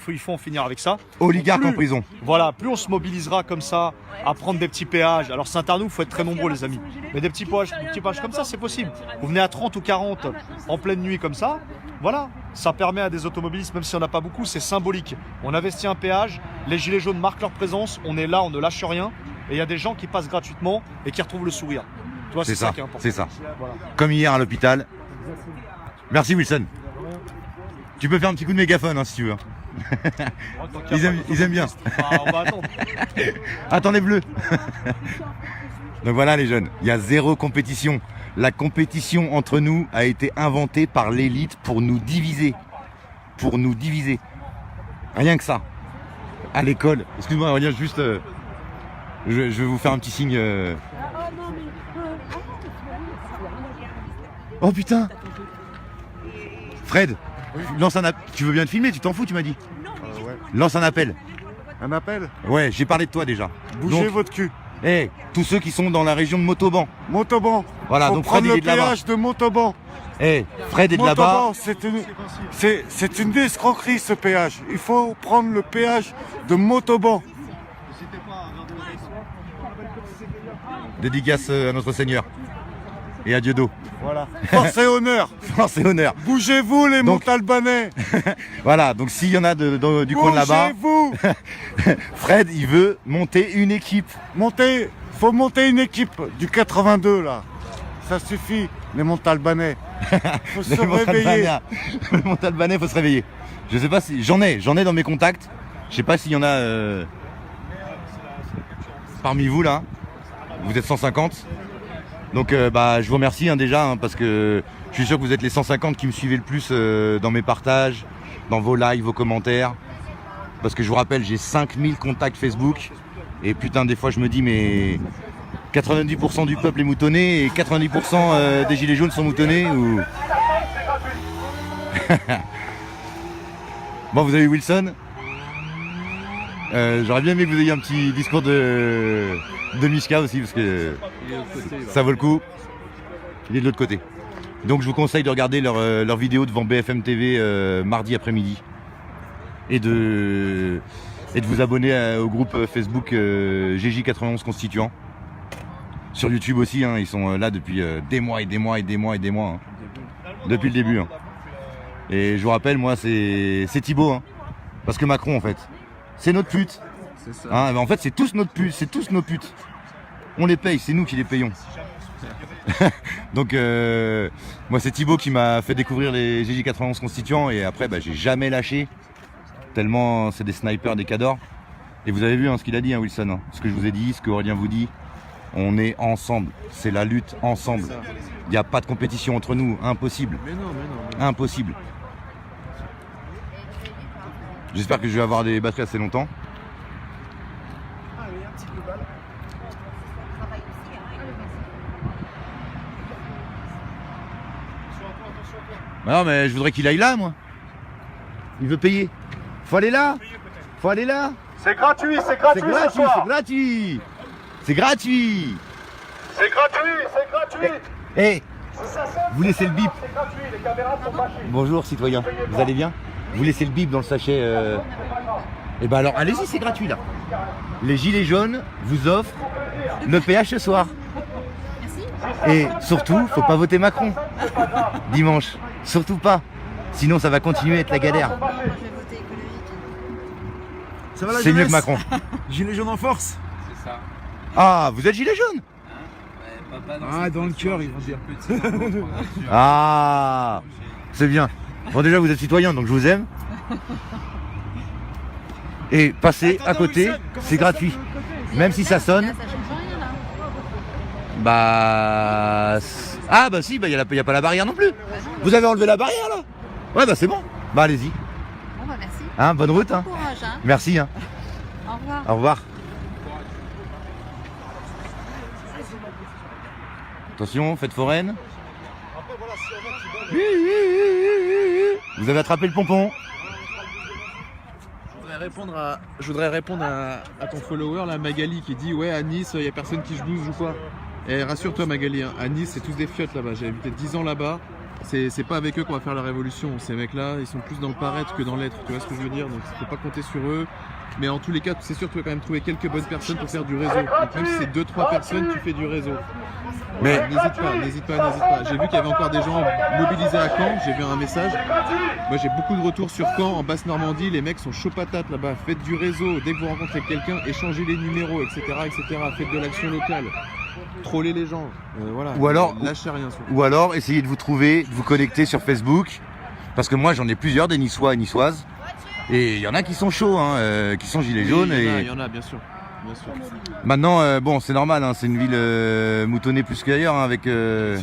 Il faut en finir avec ça. Oligarque Plus- en prison. Voilà, plus on se mobilisera comme ça à prendre des petits péages. Alors Saint-Arnoux, il faut être très nombreux les amis. Mais des petits péages comme ça, c'est possible. Vous venez à 30 ou 40 en pleine nuit comme ça, voilà. Ça permet à des automobilistes, même si on n'a pas beaucoup, c'est symbolique. On investit un péage, les gilets jaunes marquent leur présence, on est là, on ne lâche rien. Et il y a des gens qui passent gratuitement et qui retrouvent le sourire. Tu vois, C'est ça, qui est important. c'est ça. Voilà. Comme hier à l'hôpital. Merci Wilson. Tu peux faire un petit coup de mégaphone hein, si tu veux. Ils aiment bien. On va attendre. Attendez bleu. Donc voilà les jeunes, il y a zéro compétition. La compétition entre nous a été inventée par l'élite pour nous diviser. Pour nous diviser. Rien que ça. À l'école. Excuse-moi Aurélien, juste... je vais vous faire un petit signe... Oh putain Fred, lance un appel. Tu veux bien te filmer, tu t'en fous, tu m'as dit. Ouais. Lance un appel. Un appel? Ouais, j'ai parlé de toi déjà. Bougez Donc, votre cul. tous ceux qui sont dans la région de Montauban. Montauban. Voilà, Faut donc Fred prendre il est le de là-bas. péage de Montauban. Fred est de là-bas. Montauban, c'est une escroquerie ce péage. Il faut prendre le péage de Montauban. Dédicace à notre Seigneur. Et à Dieudo. Voilà. Force et honneur. Force et honneur. Bougez-vous les Donc- Montalbanais. Voilà, donc s'il y en a du coin de là-bas, Bougez-vous. Fred il veut monter une équipe. Faut monter une équipe du 82 là. Ça suffit, les Montalbanais. Faut se réveiller. Le Montalbanais, faut se réveiller. Je sais pas si j'en ai dans mes contacts. Je sais pas s'il y en a parmi vous là. Vous êtes 150. Donc je vous remercie déjà hein, parce que je suis sûr que vous êtes les 150 qui me suivez le plus dans mes partages, dans vos likes, vos commentaires. Parce que je vous rappelle, j'ai 5000 contacts Facebook. Et putain, des fois je me dis mais 90% du peuple est moutonné et 90% des gilets jaunes sont moutonnés ou... Bon, vous avez Wilson. J'aurais bien aimé que vous ayez un petit discours de Mishka aussi parce que ça vaut le coup. Il est de l'autre côté. Donc je vous conseille de regarder leur vidéo devant BFM TV mardi après-midi et de vous abonner au groupe Facebook GJ91 Constituant. Sur YouTube aussi, hein, ils sont là depuis des mois et des mois et des mois et des mois. Hein. Depuis le début. Hein. Et je vous rappelle, moi c'est Thibaut. Hein. Parce que Macron en fait, c'est notre pute. C'est ça. Hein, en fait c'est tous notre pute, c'est tous nos putes. On les paye, c'est nous qui les payons. Donc moi c'est Thibaut qui m'a fait découvrir les GJ91 Constituants et après j'ai jamais lâché. Tellement c'est des snipers, des cadors. Et vous avez vu hein, ce qu'il a dit hein, Wilson, hein, ce que je vous ai dit, ce qu'Aurélien vous dit. On est ensemble, c'est la lutte ensemble. Il n'y a pas de compétition entre nous, impossible. Mais non. Impossible. J'espère que je vais avoir des batteries assez longtemps. Bah non mais je voudrais qu'il aille là moi. Il veut payer. Faut aller là. Faut aller là. C'est gratuit, c'est C'est gratuit ce gratuit, soir. c'est gratuit. C'est gratuit. C'est gratuit, c'est gratuit. Eh, Si ça sonne, vous laissez le bip. c'est gratuit, les caméras sont pas chères. Bonjour citoyen, vous allez bien? Vous laissez le bip dans le sachet Eh ben alors allez-y, c'est gratuit là. Les gilets jaunes vous offrent le péage ce soir. Et surtout, faut pas voter Macron dimanche. Surtout pas. Sinon ça va continuer à être la galère. Ça va la C'est mieux que jeunesse Macron. Gilets jaunes en force. Ah, vous êtes gilet jaune? Ah, dans le cœur, ils vont dire. Ah, c'est bien. Bon déjà vous êtes citoyen donc je vous aime. Et passer à côté, c'est gratuit. Même si ça sonne. Là, ça change rien là. Bah Ah bah si, bah y a pas la barrière non plus. Vous avez enlevé la barrière là? Ouais bah c'est bon. Bah allez-y. Bon bah merci. Hein, bonne route. Hein. Bon courage, hein. Merci. Hein. Au revoir. Au revoir. Attention, fête foraine. Vous avez attrapé le pompon. Je voudrais répondre à ton follower, là, Magali, qui dit ouais, à Nice, il n'y a personne qui se bouge ou quoi. Et rassure-toi, Magali, hein, à Nice, c'est tous des fiottes là-bas. J'ai habité 10 ans là-bas. C'est pas avec eux qu'on va faire la révolution. Ces mecs-là, ils sont plus dans le paraître que dans l'être. Tu vois ce que je veux dire? Donc, il faut pas compter sur eux. Mais en tous les cas, c'est sûr que tu vas quand même trouver quelques bonnes personnes pour faire du réseau. Donc, même si c'est 2-3 personnes, tu fais du réseau. Mais n'hésite pas. J'ai vu qu'il y avait encore des gens mobilisés à Caen. J'ai vu un message. Moi, j'ai beaucoup de retours sur Caen, en Basse-Normandie. Les mecs sont chauds patates là-bas. Faites du réseau. Dès que vous rencontrez quelqu'un, échangez les numéros, etc., etc. Faites de l'action locale. Trollez les gens. Voilà. Ou alors, lâchez rien. Surtout. ou alors essayez de vous trouver, de vous connecter sur Facebook. Parce que moi j'en ai plusieurs, des Niçois et Niçoises. Et il y en a qui sont chauds, hein, qui sont gilets jaunes. Il y en a, bien sûr. Maintenant, bon, c'est normal, hein, c'est une ville moutonnée plus qu'ailleurs, hein, avec. Il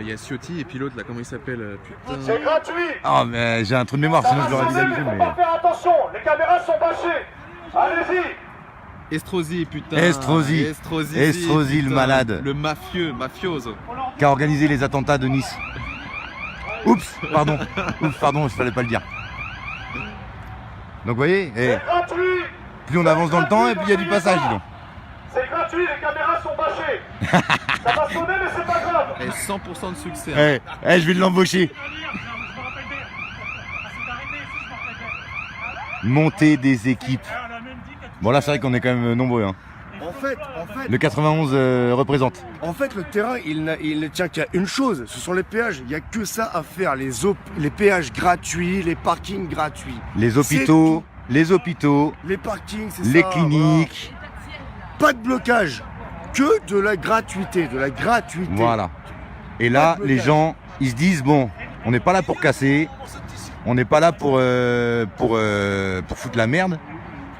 y a Ciotti et puis l'autre là, comment il s'appelle? Putain. C'est gratuit. Ah, mais j'ai un trou de mémoire, sinon je l'aurais dit d'habitude. Faut pas faire attention, les caméras sont bâchées. Allez-y. Estrosi, putain. Estrosi, le putain. malade. Le mafioso. Qui a organisé les attentats de Nice. Oups, pardon, il fallait pas le dire. Donc vous voyez, C'est gratuit. plus on avance dans le temps et plus il y a du passage, dis donc. C'est gratuit, les caméras sont bâchées. Ça va sonner, mais c'est pas grave. Et 100% de succès. Je vais l'embaucher. Monter des équipes. Bon là c'est vrai qu'on est quand même nombreux. Hein. En fait, Le 91 représente. En fait, le terrain, il ne tient qu'à une chose, ce sont les péages. Il n'y a que ça à faire, les péages gratuits, les parkings gratuits. Les hôpitaux, les parkings, c'est ça. les cliniques. Voilà. Pas de blocage, que de la gratuité, Voilà. Et là, les gens, ils se disent, bon, on n'est pas là pour casser, on n'est pas là pour foutre la merde,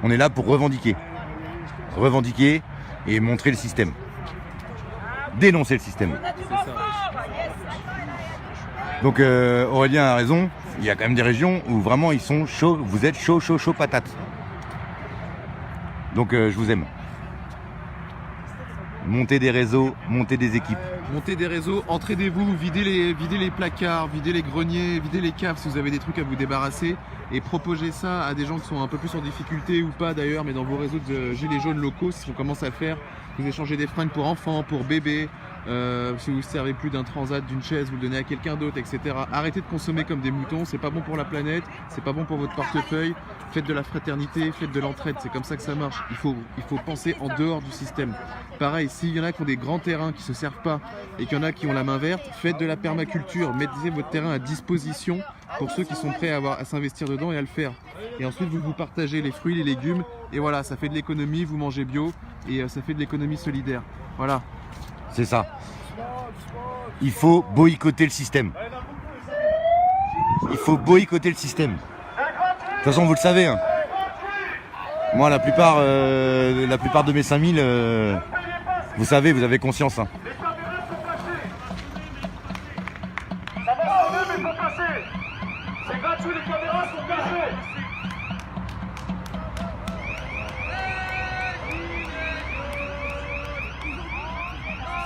on est là pour revendiquer. Revendiquer et montrer le système. Dénoncer le système. Donc Aurélien a raison, il y a quand même des régions où vraiment ils sont chauds, vous êtes chaud patate. Donc je vous aime. Montez des réseaux, montez des équipes. Montez des réseaux, entraidez-vous, videz les placards, videz les greniers, videz les caves si vous avez des trucs à vous débarrasser et proposez ça à des gens qui sont un peu plus en difficulté ou pas d'ailleurs, mais dans vos réseaux de gilets jaunes locaux, si on commence à le faire, vous échangez des fringues pour enfants, pour bébés, si vous ne servez plus d'un transat, d'une chaise, vous le donnez à quelqu'un d'autre, etc. Arrêtez de consommer comme des moutons, c'est pas bon pour la planète, c'est pas bon pour votre portefeuille. Faites de la fraternité, faites de l'entraide, c'est comme ça que ça marche. Il faut penser en dehors du système. Pareil, s'il y en a qui ont des grands terrains qui ne se servent pas et qu'il y en a qui ont la main verte, faites de la permaculture, mettez votre terrain à disposition pour ceux qui sont prêts à s'investir dedans et à le faire. Et ensuite, vous partagez les fruits, les légumes, et voilà, ça fait de l'économie, vous mangez bio, et ça fait de l'économie solidaire. Voilà. C'est ça. Il faut boycotter le système. Il faut boycotter le système. De toute façon, vous le savez. Hein. Moi, la plupart de mes 5000, vous savez, vous avez conscience. Hein. Ça va sonner, mais faut passer. C'est gratuit, les caméras sont cachées.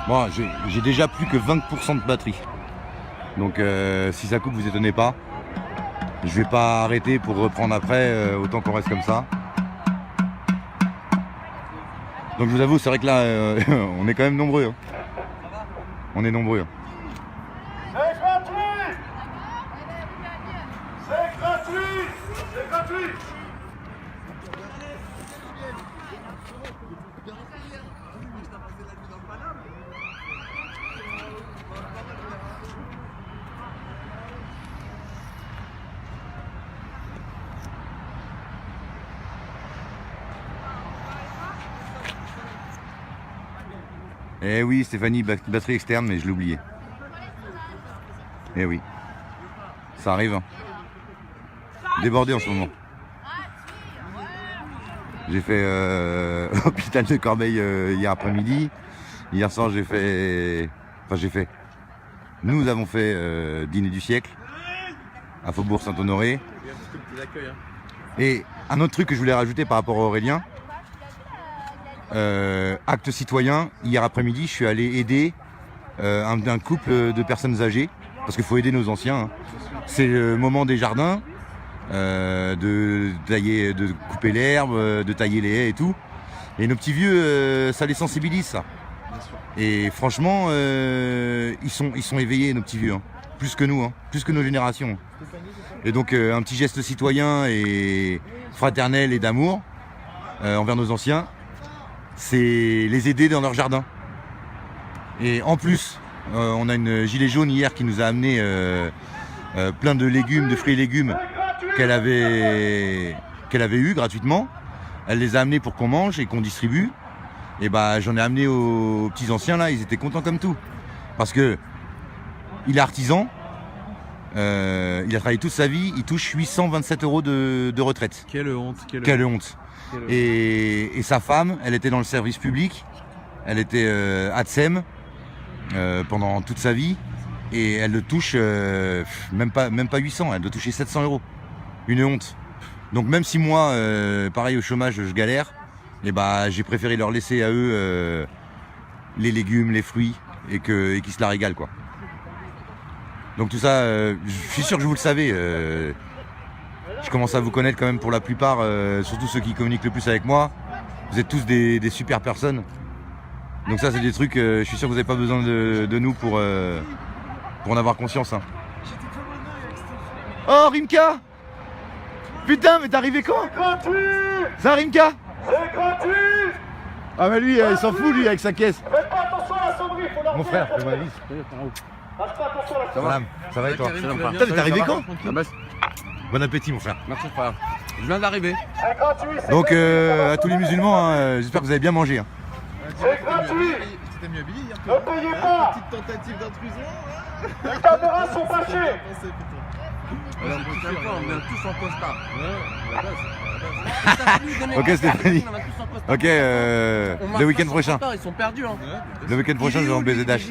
Moi, j'ai déjà plus que 20% de batterie. Donc, si ça coupe, vous étonnez pas. Je vais pas arrêter pour reprendre après, autant qu'on reste comme ça. Donc je vous avoue, c'est vrai que là, on est quand même nombreux. Hein. On est nombreux. Hein. C'est gratuit. C'est gratuit. C'est gratuit. Eh oui, Stéphanie, batterie externe, mais je l'ai oublié. Eh oui. Ça arrive. Hein. Débordé en ce moment. J'ai fait hôpital de Corbeil hier après-midi. Hier soir, j'ai fait Enfin, j'ai fait. Nous avons fait Dîner du siècle à Faubourg Saint-Honoré. Et un autre truc que je voulais rajouter par rapport à Aurélien, acte citoyen, hier après-midi, je suis allé aider un couple de personnes âgées, parce qu'il faut aider nos anciens. Hein. C'est le moment des jardins, de tailler, de couper l'herbe, de tailler les haies et tout. Et nos petits vieux, ça les sensibilise, ça. Et franchement, ils sont éveillés, nos petits vieux, hein. Plus que nous, hein. Plus que nos générations. Et donc un petit geste citoyen et fraternel et d'amour envers nos anciens, c'est les aider dans leur jardin. Et en plus, on a une gilet jaune hier qui nous a amené plein de légumes, de fruits et légumes qu'elle avait eu gratuitement. Elle les a amenés pour qu'on mange et qu'on distribue. Et bah j'en ai amené aux petits anciens là, ils étaient contents comme tout. Parce que il est artisan, il a travaillé toute sa vie, il touche 827 € de retraite. Quelle honte. Quelle honte. Et sa femme, elle était dans le service public, elle était ATSEM pendant toute sa vie et elle le touche même pas 800, elle doit toucher 700 €. Une honte. Donc même si moi, pareil au chômage, je galère, et bah j'ai préféré leur laisser à eux les légumes, les fruits et qu'ils se la régalent quoi. Donc tout ça, je suis sûr que vous le savez. Je commence à vous connaître quand même pour la plupart, surtout ceux qui communiquent le plus avec moi. Vous êtes tous des super personnes. Donc ça c'est des trucs, je suis sûr que vous n'avez pas besoin de nous pour en avoir conscience. Hein. Oh Rimka! Putain mais t'es arrivé quand? C'est gratuit! Ça Rimka? C'est gratuit! Ah bah lui il s'en fout lui avec sa caisse. Faites pas attention à la sonnerie, faut leur Mon dire. frère, fais-moi la vis. Faites pas attention à la sonnerie. Madame, ça va et toi? Putain, Putain mais t'es arrivé quand? bah, Bon appétit mon frère. merci frère. Je viens d'arriver. C'est gratuit, c'est Donc gratuit. à tous les musulmans, hein, j'espère que vous avez bien mangé. Hein. C'est gratuit! C'était mieux habillé hier. Ne payez pas! Petite tentative d'intrusion. Les caméras sont cachées! On vient tous en costard. Ok Stéphanie. Ok, le week-end prochain. Ils sont perdus. Hein. Le week-end prochain je vais en baiser d'âge.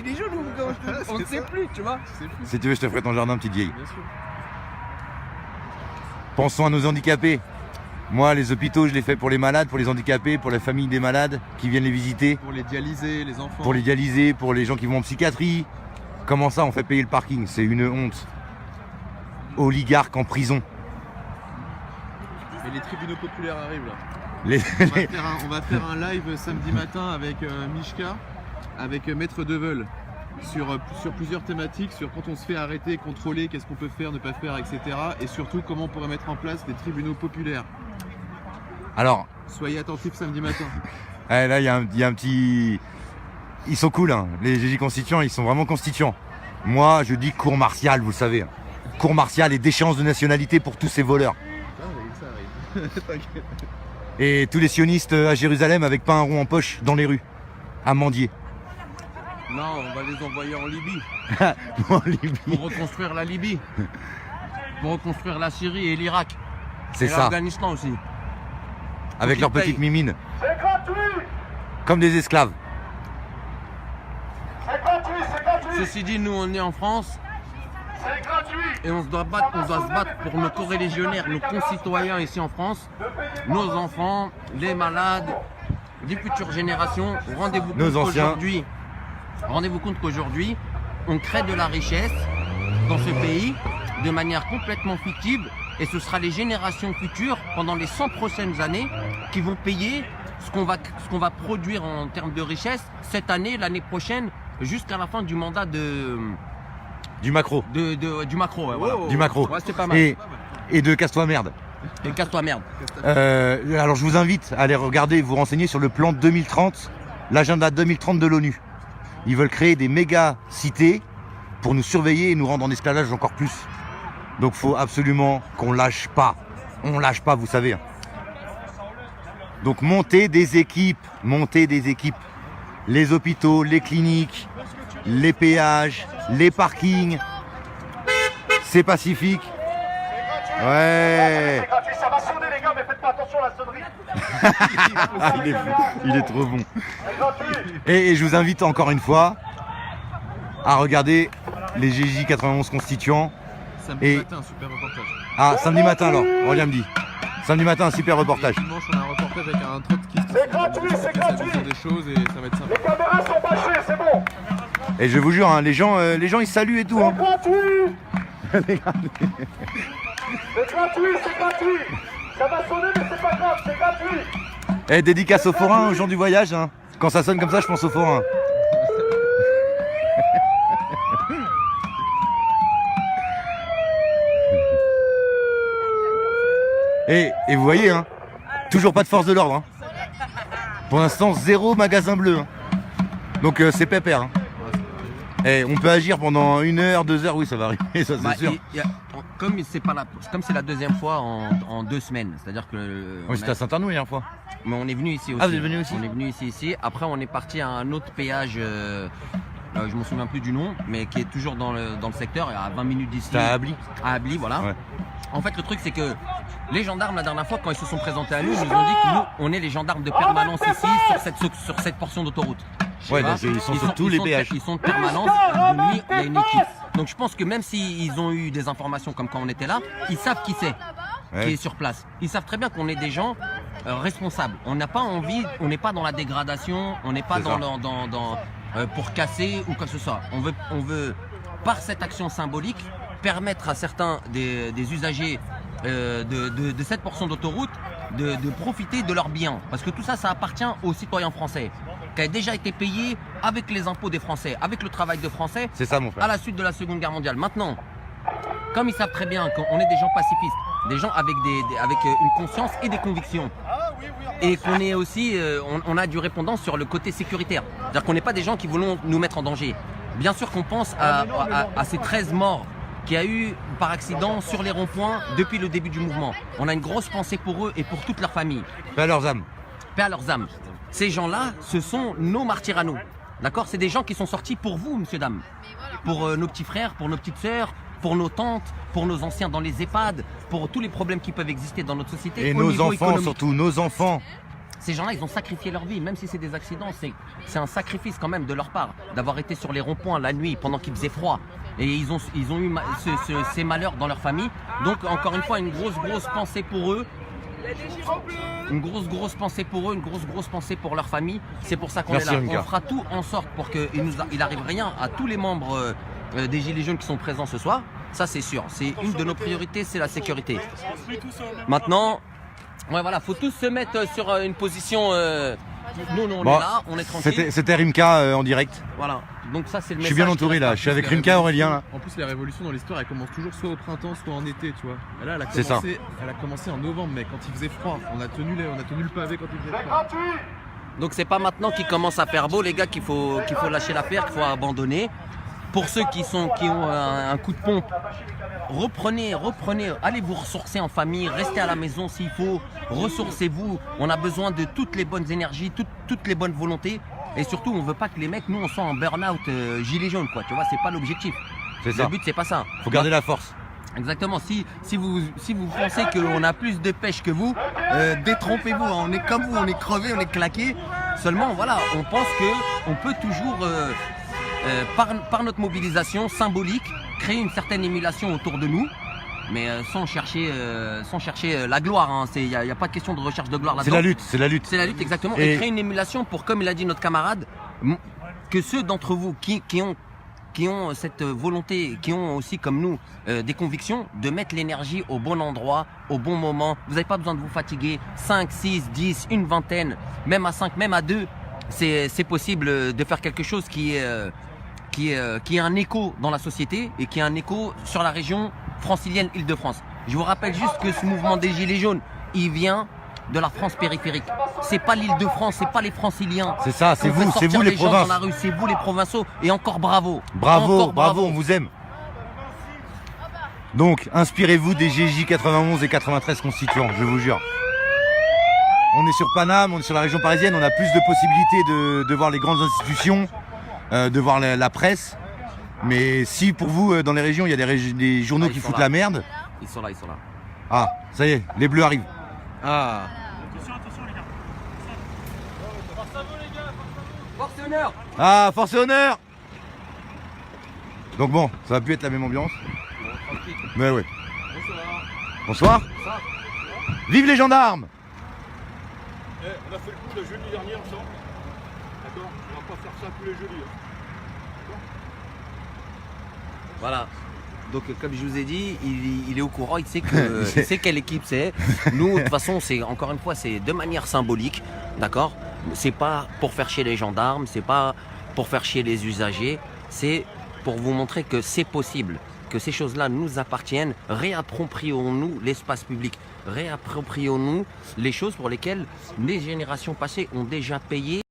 On ne sait plus, tu vois. Si tu veux je te ferai ton jardin petite vieille. Pensons à nos handicapés. Moi les hôpitaux je les fais pour les malades, pour les handicapés, pour les familles des malades qui viennent les visiter. Pour les dialysés, les enfants. Pour les dialysés, pour les gens qui vont en psychiatrie. Comment ça on fait payer le parking? C'est une honte. Oligarques en prison. Et les tribunaux populaires arrivent là. Les- On va faire un live samedi matin avec Mishka, avec Maître Deveul, sur plusieurs thématiques, sur quand on se fait arrêter, contrôler, qu'est-ce qu'on peut faire, ne pas faire, etc. Et surtout comment on pourrait mettre en place des tribunaux populaires. Alors, Soyez attentifs samedi matin. là il y a un petit... Ils sont cool, hein. Les GJ constituants, ils sont vraiment constituants. Moi, je dis cour martiale, vous le savez. Cour martiale et déchéance de nationalité pour tous ces voleurs. Ça arrive. T'inquiète. Et tous les sionistes à Jérusalem avec pas un rond en poche dans les rues, à mendier. Non, on va les envoyer en Libye. En Libye. Pour reconstruire la Libye. Pour reconstruire la Syrie et l'Irak. C'est Et ça, l'Afghanistan aussi. avec qu'ils leurs petites payent. mimines, C'est gratuit! comme des esclaves. C'est gratuit, c'est gratuit! Ceci dit, nous on est en France C'est gratuit! et on doit se battre pour nos corréligionnaires, nos concitoyens ici en France, nos enfants, les malades, les futures générations. Rendez-vous Nos compte anciens. qu'aujourd'hui, on crée de la richesse dans ce pays de manière complètement fictive et ce sera les générations futures pendant les 100 prochaines années qui vont payer ce qu'on va produire en termes de richesse cette année, l'année prochaine, jusqu'à la fin du mandat Du macro. du Macron. Ouais, voilà. Du macro. Ouais, c'est pas mal. Et de casse-toi merde. Et casse-toi merde. Alors je vous invite à aller regarder, vous renseigner sur le plan 2030, l'agenda 2030 de l'ONU. Ils veulent créer des méga cités pour nous surveiller et nous rendre en esclavage encore plus. Donc faut absolument qu'on lâche pas. On lâche pas, vous savez. Donc montez des équipes. Les hôpitaux, les cliniques, les péages, les parkings. C'est pacifique. Ouais. C'est gratuit, ça va sonner les gars, mais faites pas attention à la sonnerie. Il est trop bon. C'est gratuit! Et je vous invite encore une fois à regarder les GJ 91 constituants. Samedi matin, super reportage. Ah, samedi matin alors, Aurélien me dit. Samedi matin, un super reportage. Et dimanche, on a un reportage avec un trotskiste. C'est gratuit, c'est gratuit. Des choses et ça va être sympa. Les caméras sont bâchées, c'est bon. Et je vous jure, hein, les gens ils saluent et tout. Hein. C'est gratuit. C'est gratuit, c'est gratuit. Ça va sonner, mais c'est pas grave, c'est gratuit. Et dédicace aux forains, aux gens du voyage. Hein. Quand ça sonne comme ça, je pense aux forains. Et vous voyez, hein, toujours pas de force de l'ordre. Hein. Pour l'instant, 0 magasin bleu. Hein. Donc c'est pépère. Hein. Et on peut agir pendant 1 heure, 2 heures, oui, ça va arriver, ça c'est sûr. Comme c'est la deuxième fois en 2 semaines, c'est-à-dire que... Oui, c'était à Saint-Arnaud la dernière fois. Mais on est venu ici aussi. Ah, vous êtes venu aussi? On est venu ici. Après, on est parti à un autre péage, je m'en souviens plus du nom, mais qui est toujours dans le secteur, à 20 minutes d'ici. C'était à Abli. À Abli, voilà. Ouais. En fait, le truc, c'est que les gendarmes, la dernière fois, quand ils se sont présentés à nous, ils nous ont dit que nous, on est les gendarmes de permanence ici, sur cette portion d'autoroute. Ouais, donc ils sont sur tous les péages. Ils sont de permanence, de nuit, il y a une équipe. Donc je pense que même s'ils ont eu des informations comme quand on était là, ils savent qui c'est qui est sur place. Ils savent très bien qu'on est des gens responsables. On n'a pas envie, on n'est pas dans la dégradation, on n'est pas pour casser ou quoi que ce soit. On veut, par cette action symbolique, permettre à certains des usagers de cette portion d'autoroute de profiter de leurs biens. Parce que tout ça, ça appartient aux citoyens français, qui a déjà été payé avec les impôts des Français, avec le travail de Français. C'est ça, mon frère. À la suite de la Seconde Guerre mondiale. Maintenant, comme ils savent très bien qu'on est des gens pacifistes, des gens avec une conscience et des convictions, et qu'on est aussi, on a du répondant sur le côté sécuritaire. C'est-à-dire qu'on n'est pas des gens qui voulons nous mettre en danger. Bien sûr qu'on pense à ces 13 morts qu'il y a eu par accident sur les ronds-points depuis le début du mouvement. On a une grosse pensée pour eux et pour toute leur famille. Paix à leurs âmes. Paix à leurs âmes. Ces gens-là, ce sont nos martyrs à nous. D'accord? C'est des gens qui sont sortis pour vous, monsieur, dame. Pour nos petits frères, pour nos petites sœurs, pour nos tantes, pour nos anciens dans les EHPAD, pour tous les problèmes qui peuvent exister dans notre société. Et nos enfants, surtout, nos enfants. Ces gens-là, ils ont sacrifié leur vie, même si c'est des accidents, c'est un sacrifice quand même de leur part, d'avoir été sur les ronds-points la nuit pendant qu'il faisait froid. Et ils ont eu ces malheurs dans leur famille. Donc, encore une fois, une grosse pensée pour eux. Une grosse pensée pour eux, une grosse pensée pour leur famille. C'est pour ça qu'on est là. On fera tout en sorte pour qu'il arrive rien à tous les membres des Gilets jaunes qui sont présents ce soir. Ça, c'est sûr. C'est une de nos priorités, c'est la sécurité. Maintenant, ouais, voilà, faut tous se mettre sur une position. Nous, on est là, on est tranquille. C'était Rimka en direct. Voilà. Donc ça, c'est le message. Je suis bien entouré là. Je suis avec Rimka, Aurélien. Là. En plus, la révolution dans l'histoire, elle commence toujours soit au printemps, soit en été, tu vois. Et là, elle a commencé en novembre, mais quand il faisait froid, on a tenu le pavé quand il faisait froid. Donc c'est pas maintenant qu'il commence à faire beau, les gars, qu'il faut lâcher l'affaire, qu'il faut abandonner. Pour ceux qui ont un coup de pompe, reprenez, allez vous ressourcer en famille, restez à la maison s'il faut, ressourcez-vous. On a besoin de toutes les bonnes énergies, toutes les bonnes volontés. Et surtout, on veut pas que les mecs, nous, on soit en burn-out gilet jaune, quoi. Tu vois, c'est pas l'objectif. C'est ça. Le but, c'est pas ça. Faut garder la force. Exactement. Si vous pensez qu'on a plus de pêche que vous, détrompez-vous. Hein. On est comme vous, on est crevé, on est claqué. Seulement, voilà, on pense qu'on peut toujours, par notre mobilisation symbolique, créer une certaine émulation autour de nous. Mais sans chercher la gloire, il n'y a pas de question de recherche de gloire là-dedans. C'est la lutte. C'est la lutte, exactement. Et créer une émulation pour, comme il a dit notre camarade, que ceux d'entre vous qui ont cette volonté, qui ont aussi comme nous des convictions, de mettre l'énergie au bon endroit, au bon moment. Vous n'avez pas besoin de vous fatiguer. 5, 6, 10, une vingtaine, même à 5, même à 2, c'est possible de faire quelque chose qui est un écho dans la société et qui est un écho sur la région francilienne Île-de-France. Je vous rappelle juste que ce mouvement des Gilets jaunes, il vient de la France périphérique. C'est pas l'Île-de-France, c'est pas les Franciliens. C'est ça, c'est vous les provinces. Dans la rue, c'est vous les provinciaux. Et encore bravo. Bravo, on vous aime. Donc, inspirez-vous des GJ 91 et 93 constituants, je vous jure. On est sur Paname, on est sur la région parisienne, on a plus de possibilités de voir les grandes institutions, de voir la presse. Mais si pour vous, dans les régions, il y a des journaux qui foutent la merde. Ils sont là. Ah, ça y est, les bleus arrivent. Ah. Attention les gars. Force et honneur. Ah, force et honneur. Donc bon, ça va plus être la même ambiance. Mais ouais. Bonsoir. Vive les gendarmes! On a fait le coup le jeudi dernier ensemble. D'accord? On va pas faire ça tous les jeudis. Voilà. Donc comme je vous ai dit, il est au courant, il sait que il sait quelle équipe c'est. Nous, de toute façon, c'est encore une fois, c'est de manière symbolique, d'accord? C'est pas pour faire chier les gendarmes, c'est pas pour faire chier les usagers, c'est pour vous montrer que c'est possible, que ces choses-là nous appartiennent. Réapproprions-nous l'espace public, réapproprions-nous les choses pour lesquelles les générations passées ont déjà payé.